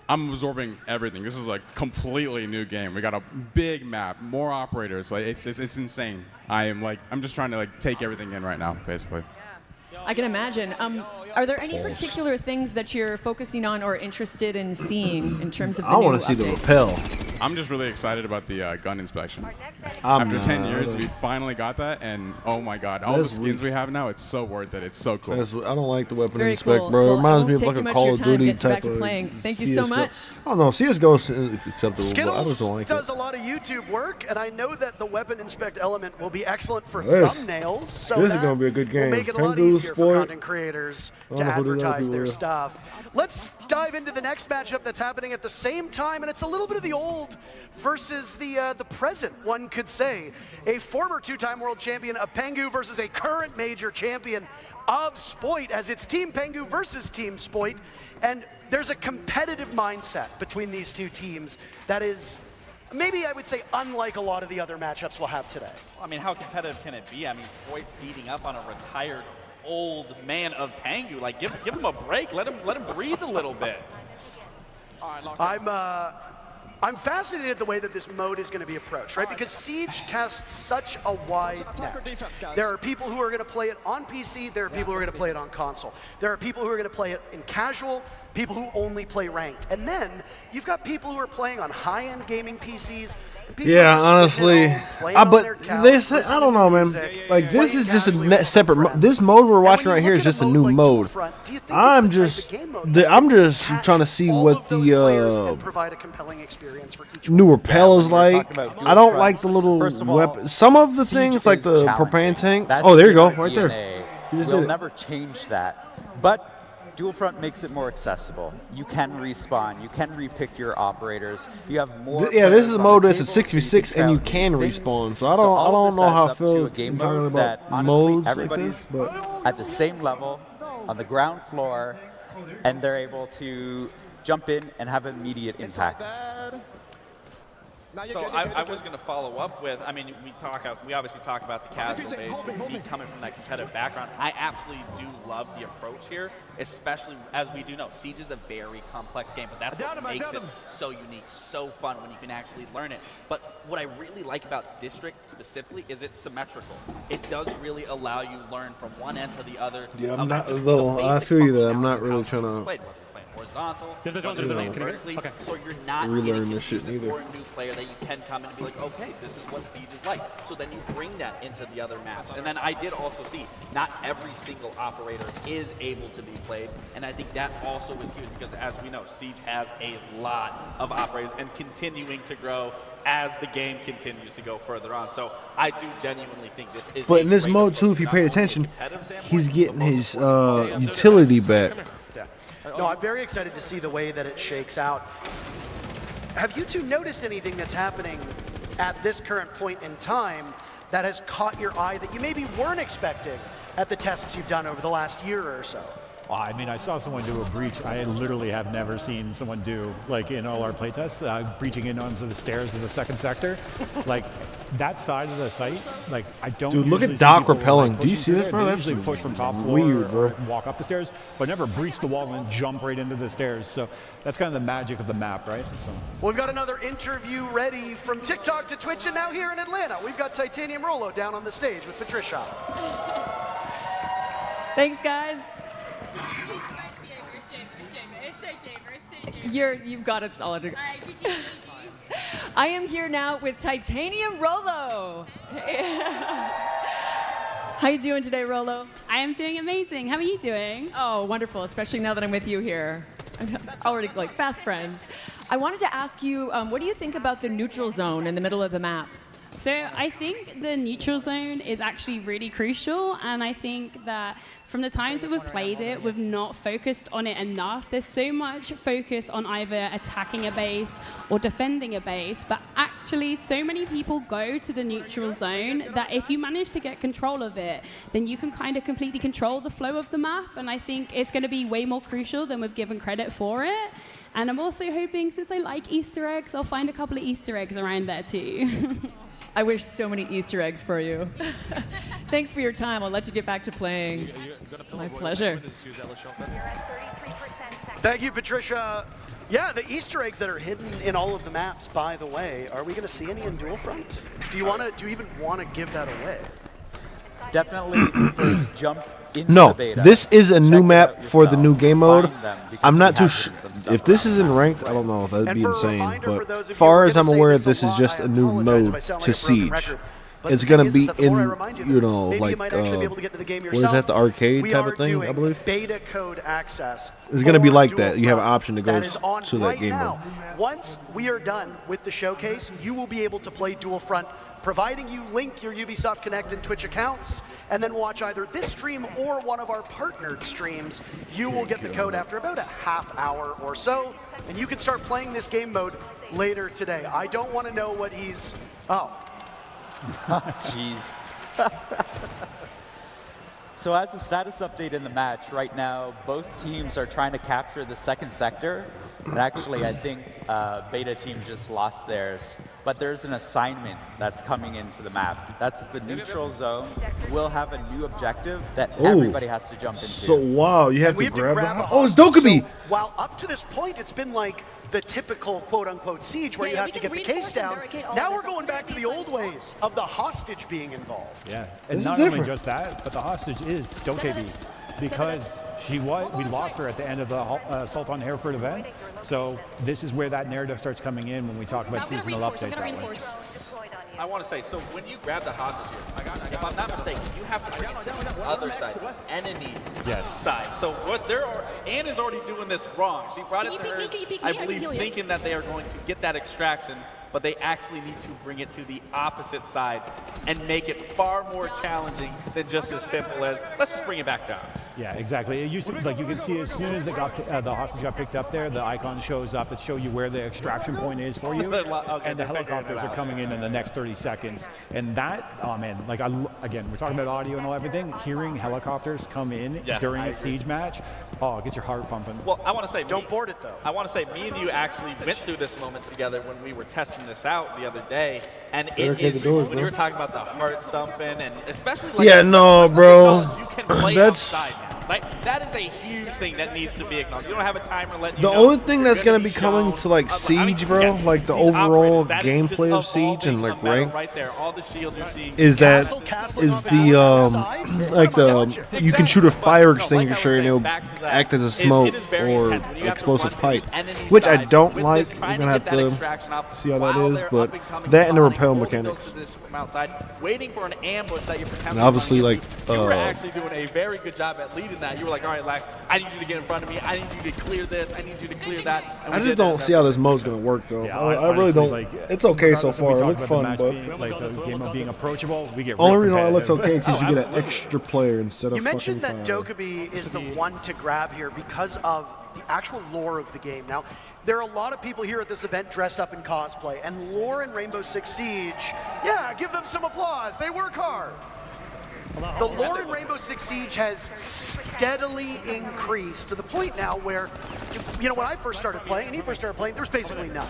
I'm absorbing everything. This is a completely new game. We got a big map, more operators. Like it's insane. I'm just trying to take everything in right now, basically. I can imagine. Are there any particular things that you're focusing on or interested in seeing in terms of the I new want to see the updates? rappel. I'm just really excited about the gun inspection. I'm After 10 not. years, we finally got that, and oh my god, all the That's skins weak. we have now, it's so worth it. It's so cool. I don't like the weapon Very inspect, cool. bro. Well, it reminds I me of won't like take a too much Call of of your time. Duty Get you type back to of playing. Thank you so CS:GO. much. I don't know. CS:GO is acceptable, but I just Skittles don't like does it. a lot of YouTube work, and I know that the weapon inspect element will be excellent for This- thumbnails. So this is that gonna be a good will game. make it a lot Pengu's easier Sport. for content creators I to don't know who the other advertise people their are. stuff. Let's dive into the next matchup that's happening at the same time, and it's a little bit of the old versus the present, one could say. A former two-time world champion of Pengu versus a current major champion of Spoit, as it's Team Pengu versus Team Spoit. And there's a competitive mindset between these two teams that is, maybe I would say, unlike a lot of the other matchups we'll have today. I mean, how competitive can it be? I mean, Spoit's beating up on a retired old man of Tengu. Like, give him a break. Let him breathe a little bit. I'm fascinated the way that this mode is going to be approached, right? Because Siege casts such a wide net. There are people who are going to play it on PC. There are people who are going to play it on console. There are people who are going to play it in casual. People who only play ranked. And then you've got people who are playing on high-end gaming PCs. And people Yeah, who are honestly, sitting at home, playing on but their couch, they say, I listening don't to know, man. music, Like this playing is just a casually net with separate. friends. This mode we're And watching when right you here look is at just a mode new like mode. Dualfront, do you think I'm it's the type just, of game mode that I'm would just catch trying to see all what of those players the and provide a compelling experience for each new one? rappel is when we're like. talking about I don't Dualfront, like the little first of all, weapon. Some of the Siege things like is the challenging. propane tanks. That's Oh, there you in go, our right there. DNA. You just We'll did it. never change that. But Dualfront makes it more accessible. You can respawn. You can repick your operators. You have more. Yeah, this players is a on mode the that's a table, so 6v6 can and you try out can new things. respawn. So I all don't of know this how I adds up to feel a game entirely mode about that, honestly, modes like everybody's this, but at the same level on the ground floor, and they're able to jump in and have immediate impact. So I was going to follow up with, I mean, we obviously talk about the casual base and me coming from that competitive background. I absolutely do love the approach here, especially as we do know, Siege is a very complex game, but that's what makes it so unique, so fun when you can actually learn it. But what I really like about District specifically is it's symmetrical. It does really allow you to learn from one end to the other. yeah, I'm of not just though. the I basic feel you that I'm functionality not of really how trying Siege is to played, whether you're playing horizontal, Yeah, they're doing whether you're the playing community. vertically, Okay. so you're not Relearn getting this shit confusing either. for a new player that you can come in and be like, okay, this is what Siege is like. So then you bring that into the other maps. And then I did also see not every single operator is able to be played. And I think that also is huge because as we know, Siege has a lot of operators and continuing to grow as the game continues to go further on. So I do genuinely think this is But in this mode too, if you paid attention, he's getting his utility back. Yeah. No, I'm very excited to see the way that it shakes out. Have you two noticed anything that's happening at this current point in time that has caught your eye that you maybe weren't expecting at the tests you've done over the last year or so? Well, I mean, I saw someone do a breach I literally have never seen someone do, like in all our playtests, breaching in onto the stairs of the second sector. Like, that side of the site, like, I don't Dude, look usually at see Doc people, rappelling. like, Do you pushing see this, through bro? there. They That's usually push from top floor weird, bro. or walk up the stairs, but never breach the wall and jump right into the stairs. So that's kind of the magic of the map, right? So. We've got another interview ready from TikTok to Twitch, and now here in Atlanta, we've got Titanium Rolo down on the stage with Patricia. Thanks, guys. You've got it solid. I am here now with Titanium Rolo. How you doing today, Rolo? I am doing amazing. How are you doing? Oh, wonderful, especially now that I'm with you here. I'm already like fast friends. I wanted to ask you, what do you think about the neutral zone in the middle of the map? So I think the neutral zone is actually really crucial, and I think that from the times that we've played it, we've not focused on it enough. There's so much focus on either attacking a base or defending a base, but actually so many people go to the neutral zone that if you manage to get control of it, then you can kind of completely control the flow of the map, and I think it's going to be way more crucial than we've given credit for it. And I'm also hoping, since I like Easter eggs, I'll find a couple of Easter eggs around there too. I wish so many Easter eggs for you. Thanks for your time. I'll let you get back to playing. My pleasure. Thank you, Patricia. Yeah, the Easter eggs that are hidden in all of the maps, by the way, are we going to see any in Dualfront? Do you even want to give that away? Definitely first jump into No, the beta. this is a new Check it map out for the yourself, new game mode. find them, because I'm we not too have sure. hidden some stuff If this around isn't that. ranked, I don't know. That'd And be for a insane. reminder for But those as of you far who are as gonna I'm say aware, this this is lot, just I a new apologize if I mode sound like to a broken Siege. record. But It's the gonna thing is be that the more I in, remind you you that know, maybe like you might actually be able to get to the game what is yourself. that, the arcade We type are of thing? I doing believe beta code access. it's gonna be for like that. You have an Dualfront. option to go That is on to that right game now. mode. Once we are done with the showcase, you will be able to play Dualfront, providing you link your Ubisoft Connect and Twitch accounts, and then watch either this stream or one of our partnered streams. You will get the code after about a half hour or so, and you can start playing this game mode later today. I don't want to know what he's... Oh. Jeez. So as a status update in the match, right now, both teams are trying to capture the second sector. And actually, I think Beta team just lost theirs. But there's an assignment that's coming into the map. That's the neutral zone. We'll have a new objective that everybody has to jump into. So, wow, you have And we to have to grab grab the a Oh, it's hostage. Dokkaebi! So, while up to this point, it's been like the typical quote-unquote siege where you have to get the case down. Now we're going back to the old ways of the hostage being involved. Yeah, This and is not different. only just that, but the hostage is Dokkaebi, because we lost her at the end of the Assault on Hereford event. So this is where that narrative starts coming in when we talk about seasonal update that way. I want to say, so when you grab the hostage here, if I'm not mistaken, you have to bring it to the other side, the enemy's side. So what Anne is already doing this wrong. She brought it to her, I believe, thinking that they are going to get that extraction, but they actually need to bring it to the opposite side and make it far more challenging than just as simple as, let's just bring it back to ours. Yeah, exactly. It used to, like, you can see as soon as the hostage got picked up there, the icon shows up that show you where the extraction point is for you, and the helicopters are coming in the next 30 seconds. And that, oh man, like, again, we're talking about audio and everything. Hearing helicopters come in during a siege match, oh, it gets your heart pumping. Well, I want to say, don't board it though. I want to say, me and you actually went through this moment together when we were testing this out the other day, and it is when you were talking about the heart stumping, and especially like bro. You can play That's outside now. Like, that is a huge thing that needs to be acknowledged. You don't have a timer letting you the know only thing that's gonna be coming to like Siege, bro, like the overall gameplay of Siege and like rank, right there, all the shields you're seeing. is that like you can shoot a fire extinguisher and it'll act as a smoke or explosive pipe, which I don't like. We're gonna have to see how that is, but that and the repel mechanics. Outside, waiting for an ambush that you're And obviously, like, you were actually doing a very good job at leading that. You were like, all right, Lax, I need you to get in front of me. I need you to clear this. I need you to clear that. And I just don't see how this mode's gonna work though. Yeah, I really honestly, don't. like, It's okay so regardless if we far. It talk looks about the fun, match but being, like the game of being approachable, we get only real reason why it looks competitive. okay is because you get an extra player instead of You mentioned fucking that fire. Dokkaebi is the one to grab here because of the actual lore of the game. Now, there are a lot of people here at this event dressed up in cosplay, and lore in Rainbow Six Siege, yeah, give them some applause. They work hard. The lore in Rainbow Six Siege has steadily increased to the point now where, you know, when I first started playing, and he first started playing, there was basically none.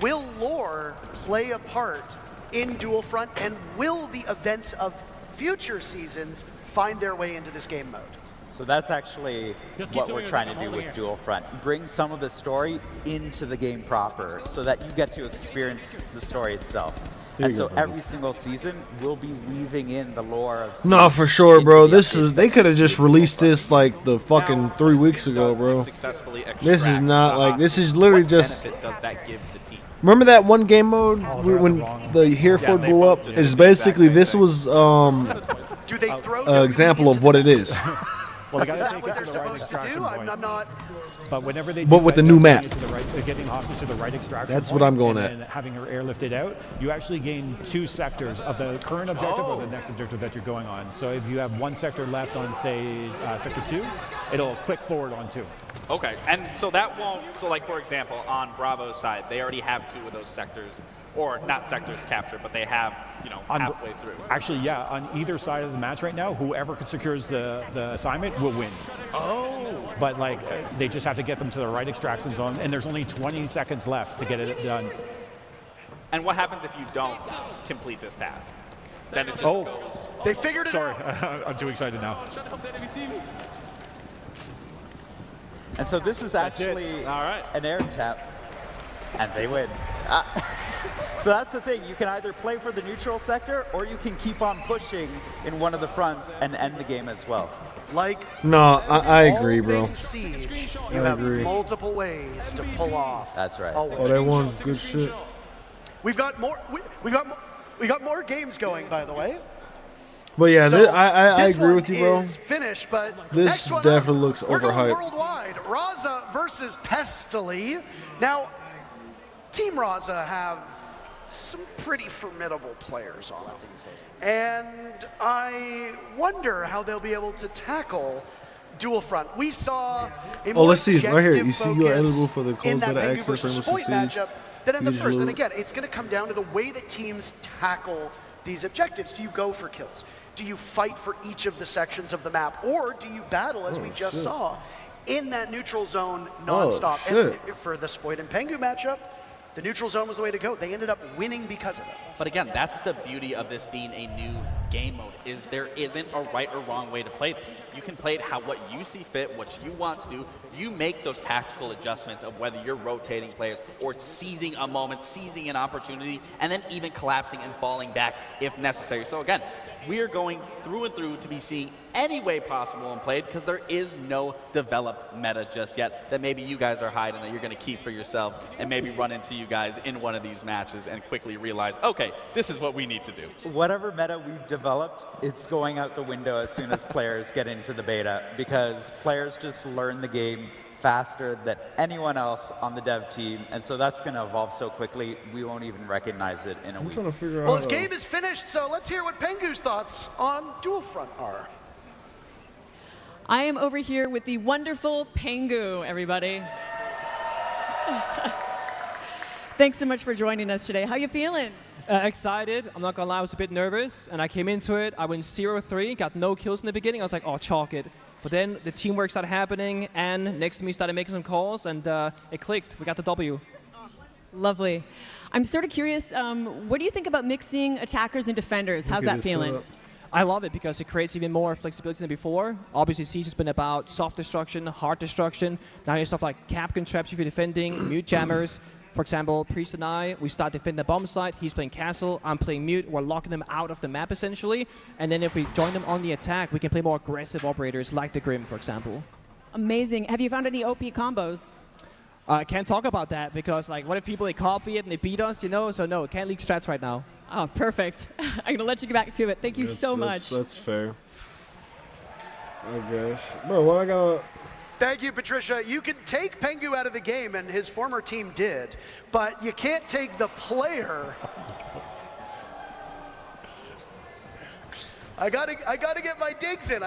Will lore play a part in Dual Front, and will the events of future seasons find their way into this game mode? So that's actually what we're trying to do with Dual Front. Bring some of the story into the game proper so that you get to experience the story itself. There And you so go, buddy. every single season, we'll be weaving in the lore of Siege No, for sure, bro. into the This is they could have just released this like the fucking 3 weeks ago, bro. This is not like this is literally just. Benefit does that give the team? Remember that one game mode when the Hereford blew up? It's basically this was Do they throw example of what it is. Well, they Is got that to take what it to they're the right supposed to extraction do? point. I'm not. But whenever they But do with the end new up map. getting it to the right, getting hostage to the right extraction That's point what I'm going and at. then having her airlifted out, you actually gain 2 sectors of the current objective or the next objective that you're going on. So if you have 1 sector left on, say, sector 2, it'll click forward on 2. Okay, and so that won't, so like for example, on Bravo's side, they already have 2 of those sectors, or not sectors captured, but they have, you know, halfway through. Actually, yeah, on either side of the match right now, whoever secures the assignment will win. Oh. But like, they just have to get them to the right extraction zone, and there's only 20 seconds left to get it done. And what happens if you don't complete this task? Then it just goes. They figured it Sorry, out. I'm too excited now. And so this is actually an air tap, and they win. So that's the thing. You can either play for the neutral sector, or you can keep on pushing in one of the fronts and end the game as well. Like No, I agree, bro. all things Siege, you I have agree. multiple ways to pull off. That's right. Oh, they won. Good shit. We've got more. We got more games going, by the way. But yeah, So I this agree one with you, bro. is finished, but This next one definitely up, looks we're going overhyped. worldwide. Raza versus Pestily. Now, Team Raza have some pretty formidable players on them, and I wonder how they'll be able to tackle Dual Front. We saw a more Let's see. Right here. You see you are objective eligible for the focus in closed that beta Pengu access versus Rainbow Spoit Six Siege. matchup than in the Use first. And loot. again, it's going to come down to the way that teams tackle these objectives? Do you go for kills? Do you fight for each of the sections of the map? Or do you battle, as we just saw, in that neutral zone nonstop? And for the Spoid and Pengu matchup, the neutral zone was the way to go. They ended up winning because of it. But again, that's the beauty of this being a new game mode, is there isn't a right or wrong way to play this. You can play it what you see fit, what you want to do. You make those tactical adjustments of whether you're rotating players or seizing a moment, seizing an opportunity, and then even collapsing and falling back if necessary. So again, we are going through and through to be seeing any way possible and played, because there is no developed meta just yet that maybe you guys are hiding that you're going to keep for yourselves and maybe run into you guys in one of these matches and quickly realize, okay, this is what we need to do. Whatever meta we've developed, it's going out the window as soon as players get into the beta, because players just learn the game faster than anyone else on the dev team, and so that's going to evolve so quickly we won't even recognize it in a week. Trying to figure out Well, this game is finished, so let's hear what Pengu's thoughts on Dual Front are. I am over here with the wonderful Pengu, everybody. Thanks so much for joining us today. How you feeling? Excited. I'm not gonna lie, I was a bit nervous, and I came into it. I went 0-3, got no kills in the beginning. I was like, oh, chalk it. But then the teamwork started happening, and next to me started making some calls, and it clicked. We got the W. Lovely. I'm sort of curious, what do you think about mixing attackers and defenders? How's that feeling? I love it because it creates even more flexibility than before. Obviously, Siege has been about soft destruction, hard destruction. Now you have stuff like Capcan traps if you're defending, mute jammers. For example, Priest and I, we start defending the bomb site. He's playing castle, I'm playing mute. We're locking them out of the map, essentially. And then if we join them on the attack, we can play more aggressive operators, like the Grim, for example. Amazing. Have you found any OP combos? I can't talk about that because, like, what if people, they copy it and they beat us, you know? So no, can't leak strats right now. Oh, perfect. I'm going to let you get back to it. Thank you so much. That's fair. I guess. Bro, what I gotta... Thank you, Patricia. You can take Pengu out of the game, and his former team did, but you can't take the player. I gotta get my digs in.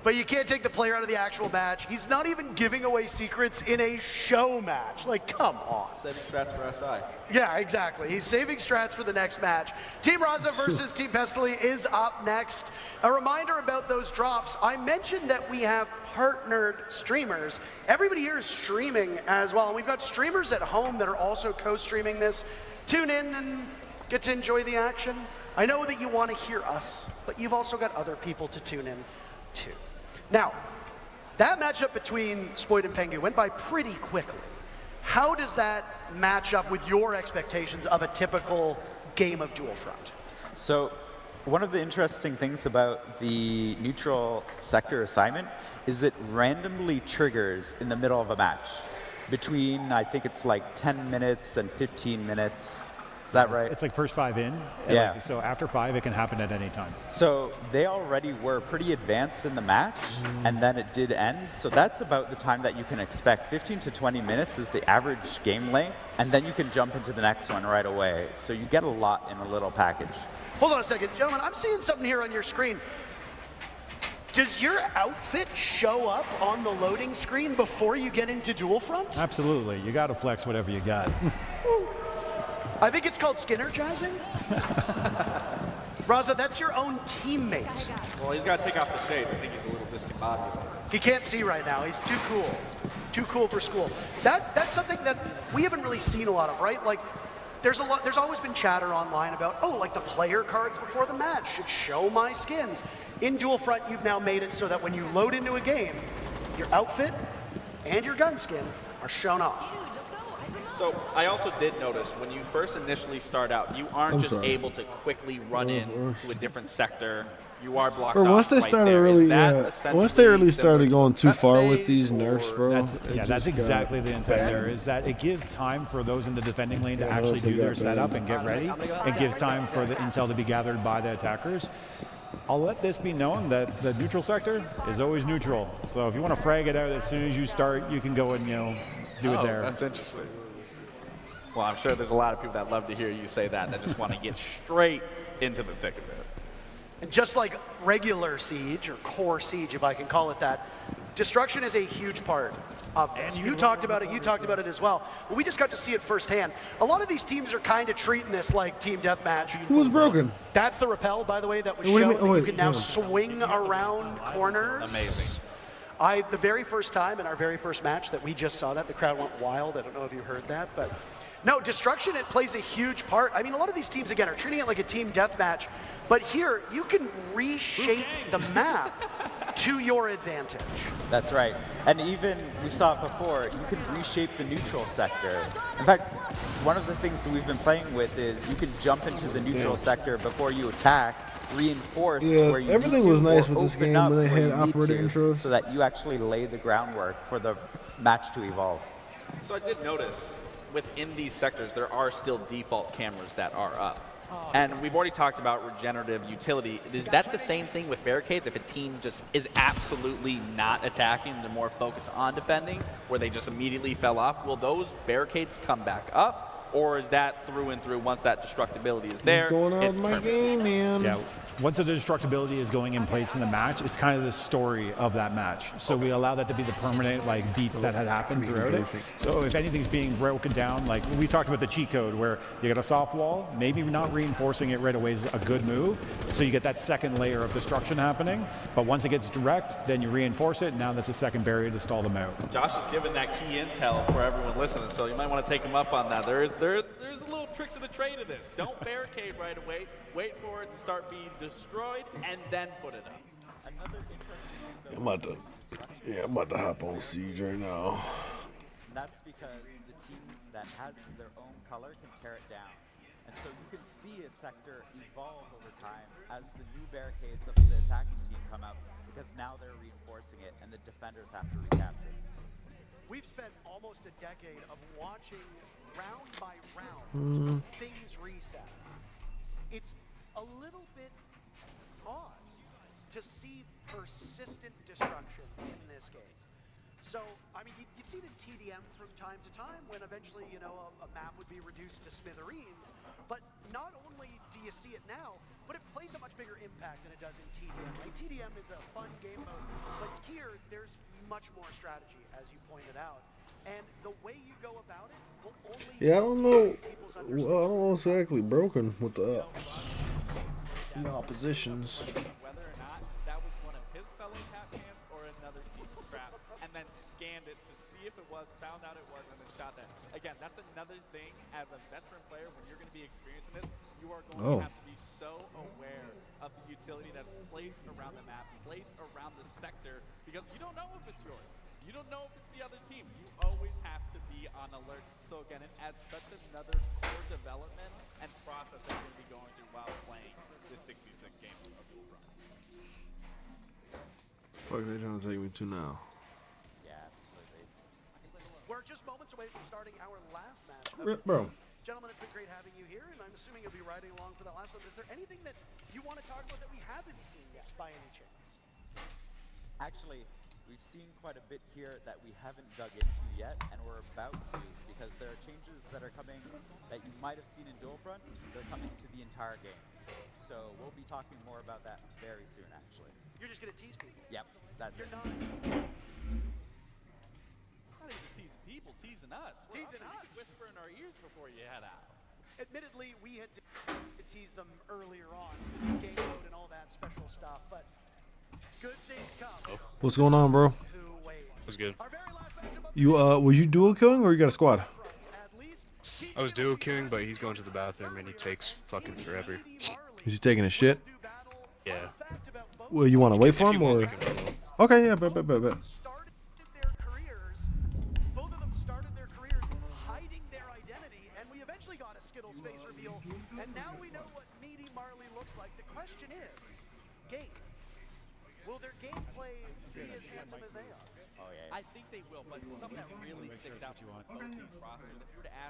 But you can't take the player out of the actual match. He's not even giving away secrets in a show match. Like, come on. Saving strats for SI. Yeah, exactly. He's saving strats for the next match. Team Raza versus Team Pestily is up next. A reminder about those drops. I mentioned that we have partnered streamers. Everybody here is streaming as well. And we've got streamers at home that are also co-streaming this. Tune in and get to enjoy the action. I know that you want to hear us, but you've also got other people to tune in too. Now, that matchup between Spoid and Pengu went by pretty quickly. How does that match up with your expectations of a typical game of Dual Front? So, one of the interesting things about the neutral sector assignment is it randomly triggers in the middle of a match. Between, I think it's like 10 minutes and 15 minutes. Is that right? It's like first 5 in. Yeah. Like, so after 5, it can happen at any time. So they already were pretty advanced in the match, and then it did end. So that's about the time that you can expect. 15 to 20 minutes is the average game length, and then you can jump into the next one right away. So you get a lot in a little package. Hold on a second. Gentlemen, I'm seeing something here on your screen. Does your outfit show up on the loading screen before you get into Dual Front? Absolutely. You got to flex whatever you got. I think it's called skinnergizing. Raza, that's your own teammate. Well, he's got to take off the shades. I think he's a little discombobulated. He can't see right now. He's too cool. Too cool for school. That's something that we haven't really seen a lot of, right? Like, there's always been chatter online about, oh, like the player cards before the match should show my skins. In Dual Front, you've now made it so that when you load into a game, your outfit and your gun skin are shown off. So I also did notice when you first initially start out, you aren't just able to quickly run in to a different sector. You are blocked off. Once they right started there. really, Once they really started going too far with these nerfs, bro. That's exactly the intent there, is that it gives time for those in the defending lane to actually do their setup and get ready. It gives time for the intel to be gathered by the attackers. I'll let this be known that the neutral sector is always neutral. So if you want to frag it out as soon as you start, you can go and, do it there. That's interesting. Well, I'm sure there's a lot of people that love to hear you say that just want to get straight into the thick of it. And just like regular Siege, or core Siege, if I can call it that, destruction is a huge part of this. You talked about it. You talked about it as well. But we just got to see it firsthand. A lot of these teams are kind of treating this like team deathmatch. Who was broken? That's the rappel, by the way, that was What do you shown mean? Oh, that you wait, can now yeah. swing around corners. Amazing. The very first time in our very first match that we just saw that, the crowd went wild. I don't know if you heard that, but no, destruction, it plays a huge part. I mean, a lot of these teams, again, are treating it like a team deathmatch, but here, you can reshape the map to your advantage. That's right. And even, we saw it before, you can reshape the neutral sector. In fact, one of the things that we've been playing with is you can jump into the neutral sector before you attack, reinforce where you everything need to, was nice or with this open game up when they where had you need operator to, intros. so that you actually lay the groundwork for the match to evolve. So I did notice within these sectors there are still default cameras that are up. And we've already talked about regenerative utility. Is that the same thing with barricades? If a team just is absolutely not attacking, they're more focused on defending, where they just immediately fell off, will those barricades come back up? Or is that through and through, once that destructibility is there, What's going on it's with my permanent? game, man? Yeah, once the destructibility is going in place in the match, it's kind of the story of that match. So we allow that to be the permanent like beats that had happened throughout it. So if anything's being broken down, like we talked about the cheat code where you get a soft wall, maybe not reinforcing it right away is a good move. So you get that second layer of destruction happening. But once it gets direct, then you reinforce it. And now that's a second barrier to stall them out. Josh is giving that key intel for everyone listening, so you might want to take him up on that. There's a little tricks of the trade of this. Don't barricade right away. Wait for it to start being destroyed, and then put it up. Another interesting thing, I'm about to hop on Siege right now. And that's because the team that has their own color can tear it down. And so you can see a sector evolve over time as the new barricades of the attacking team come out, because now they're reinforcing it and the defenders have to recapture it. We've spent almost a decade of watching round by round things reset. It's a little bit odd to see persistent destruction in this game. So, I mean, you'd see it in TDM from time to time when eventually, you know, a map would be reduced to smithereens. But not only do you see it now, but it plays a much bigger impact than it does in TDM. Like, TDM is a fun game mode, but here there's much more strategy, as you pointed out. And the way you go about it will only Yeah, I don't know. people's I don't know exactly broken with the oppositions. whether or not that was one of his fellow tap hands or another team's trap, and then scanned it to see if it was, found out it was, and then shot that. Again, that's another thing as a veteran player when you're going to be experiencing this, you are going to have to be so aware of the utility that's placed around the map, placed around the sector, because you don't know if it's yours. You don't know if it's the other team. You always have to be on alert. So again, it adds such another core development and process that you're going to be going through while playing this 66 game of Dual Run. What the fuck are they trying to take me to now? Yeah, absolutely. We're just moments away from starting our last match. Bro. Gentlemen, it's been great having you here, and I'm assuming you'll be riding along for that last one. Is there anything that you want to talk about that we haven't seen yet, by any chance? Actually, we've seen quite a bit here that we haven't dug into yet, and we're about to, because there are changes that are coming that you might have seen in Dual Front. They're coming to the entire game. So we'll be talking more about that very soon, actually. You're just going to tease people. Yep, that's You're it. not. Not even teasing people, teasing us. Teasing You us. could whisper in our ears before you head out. Admittedly, we had to tease them earlier on, with the game mode and all that special stuff, but good things come. What's going on, bro? Who waits? That's good. Our very last matchup of You were you dual killing or you got a squad? at least I was duo queuing, but he's going to the bathroom and he takes fucking forever. Is he taking a shit? Yeah. Well, you want to wait for If him you want, or? we can roll. Okay, yeah, bet. started their careers, both of them started their careers hiding their identity, and we eventually got a Skittles face reveal, and now we know what Meaty Marley looks like. The question is, game. Will their gameplay be as handsome as they are? Oh, yeah. I think they will, but something that really sticks out from both these rosters, if you were to ask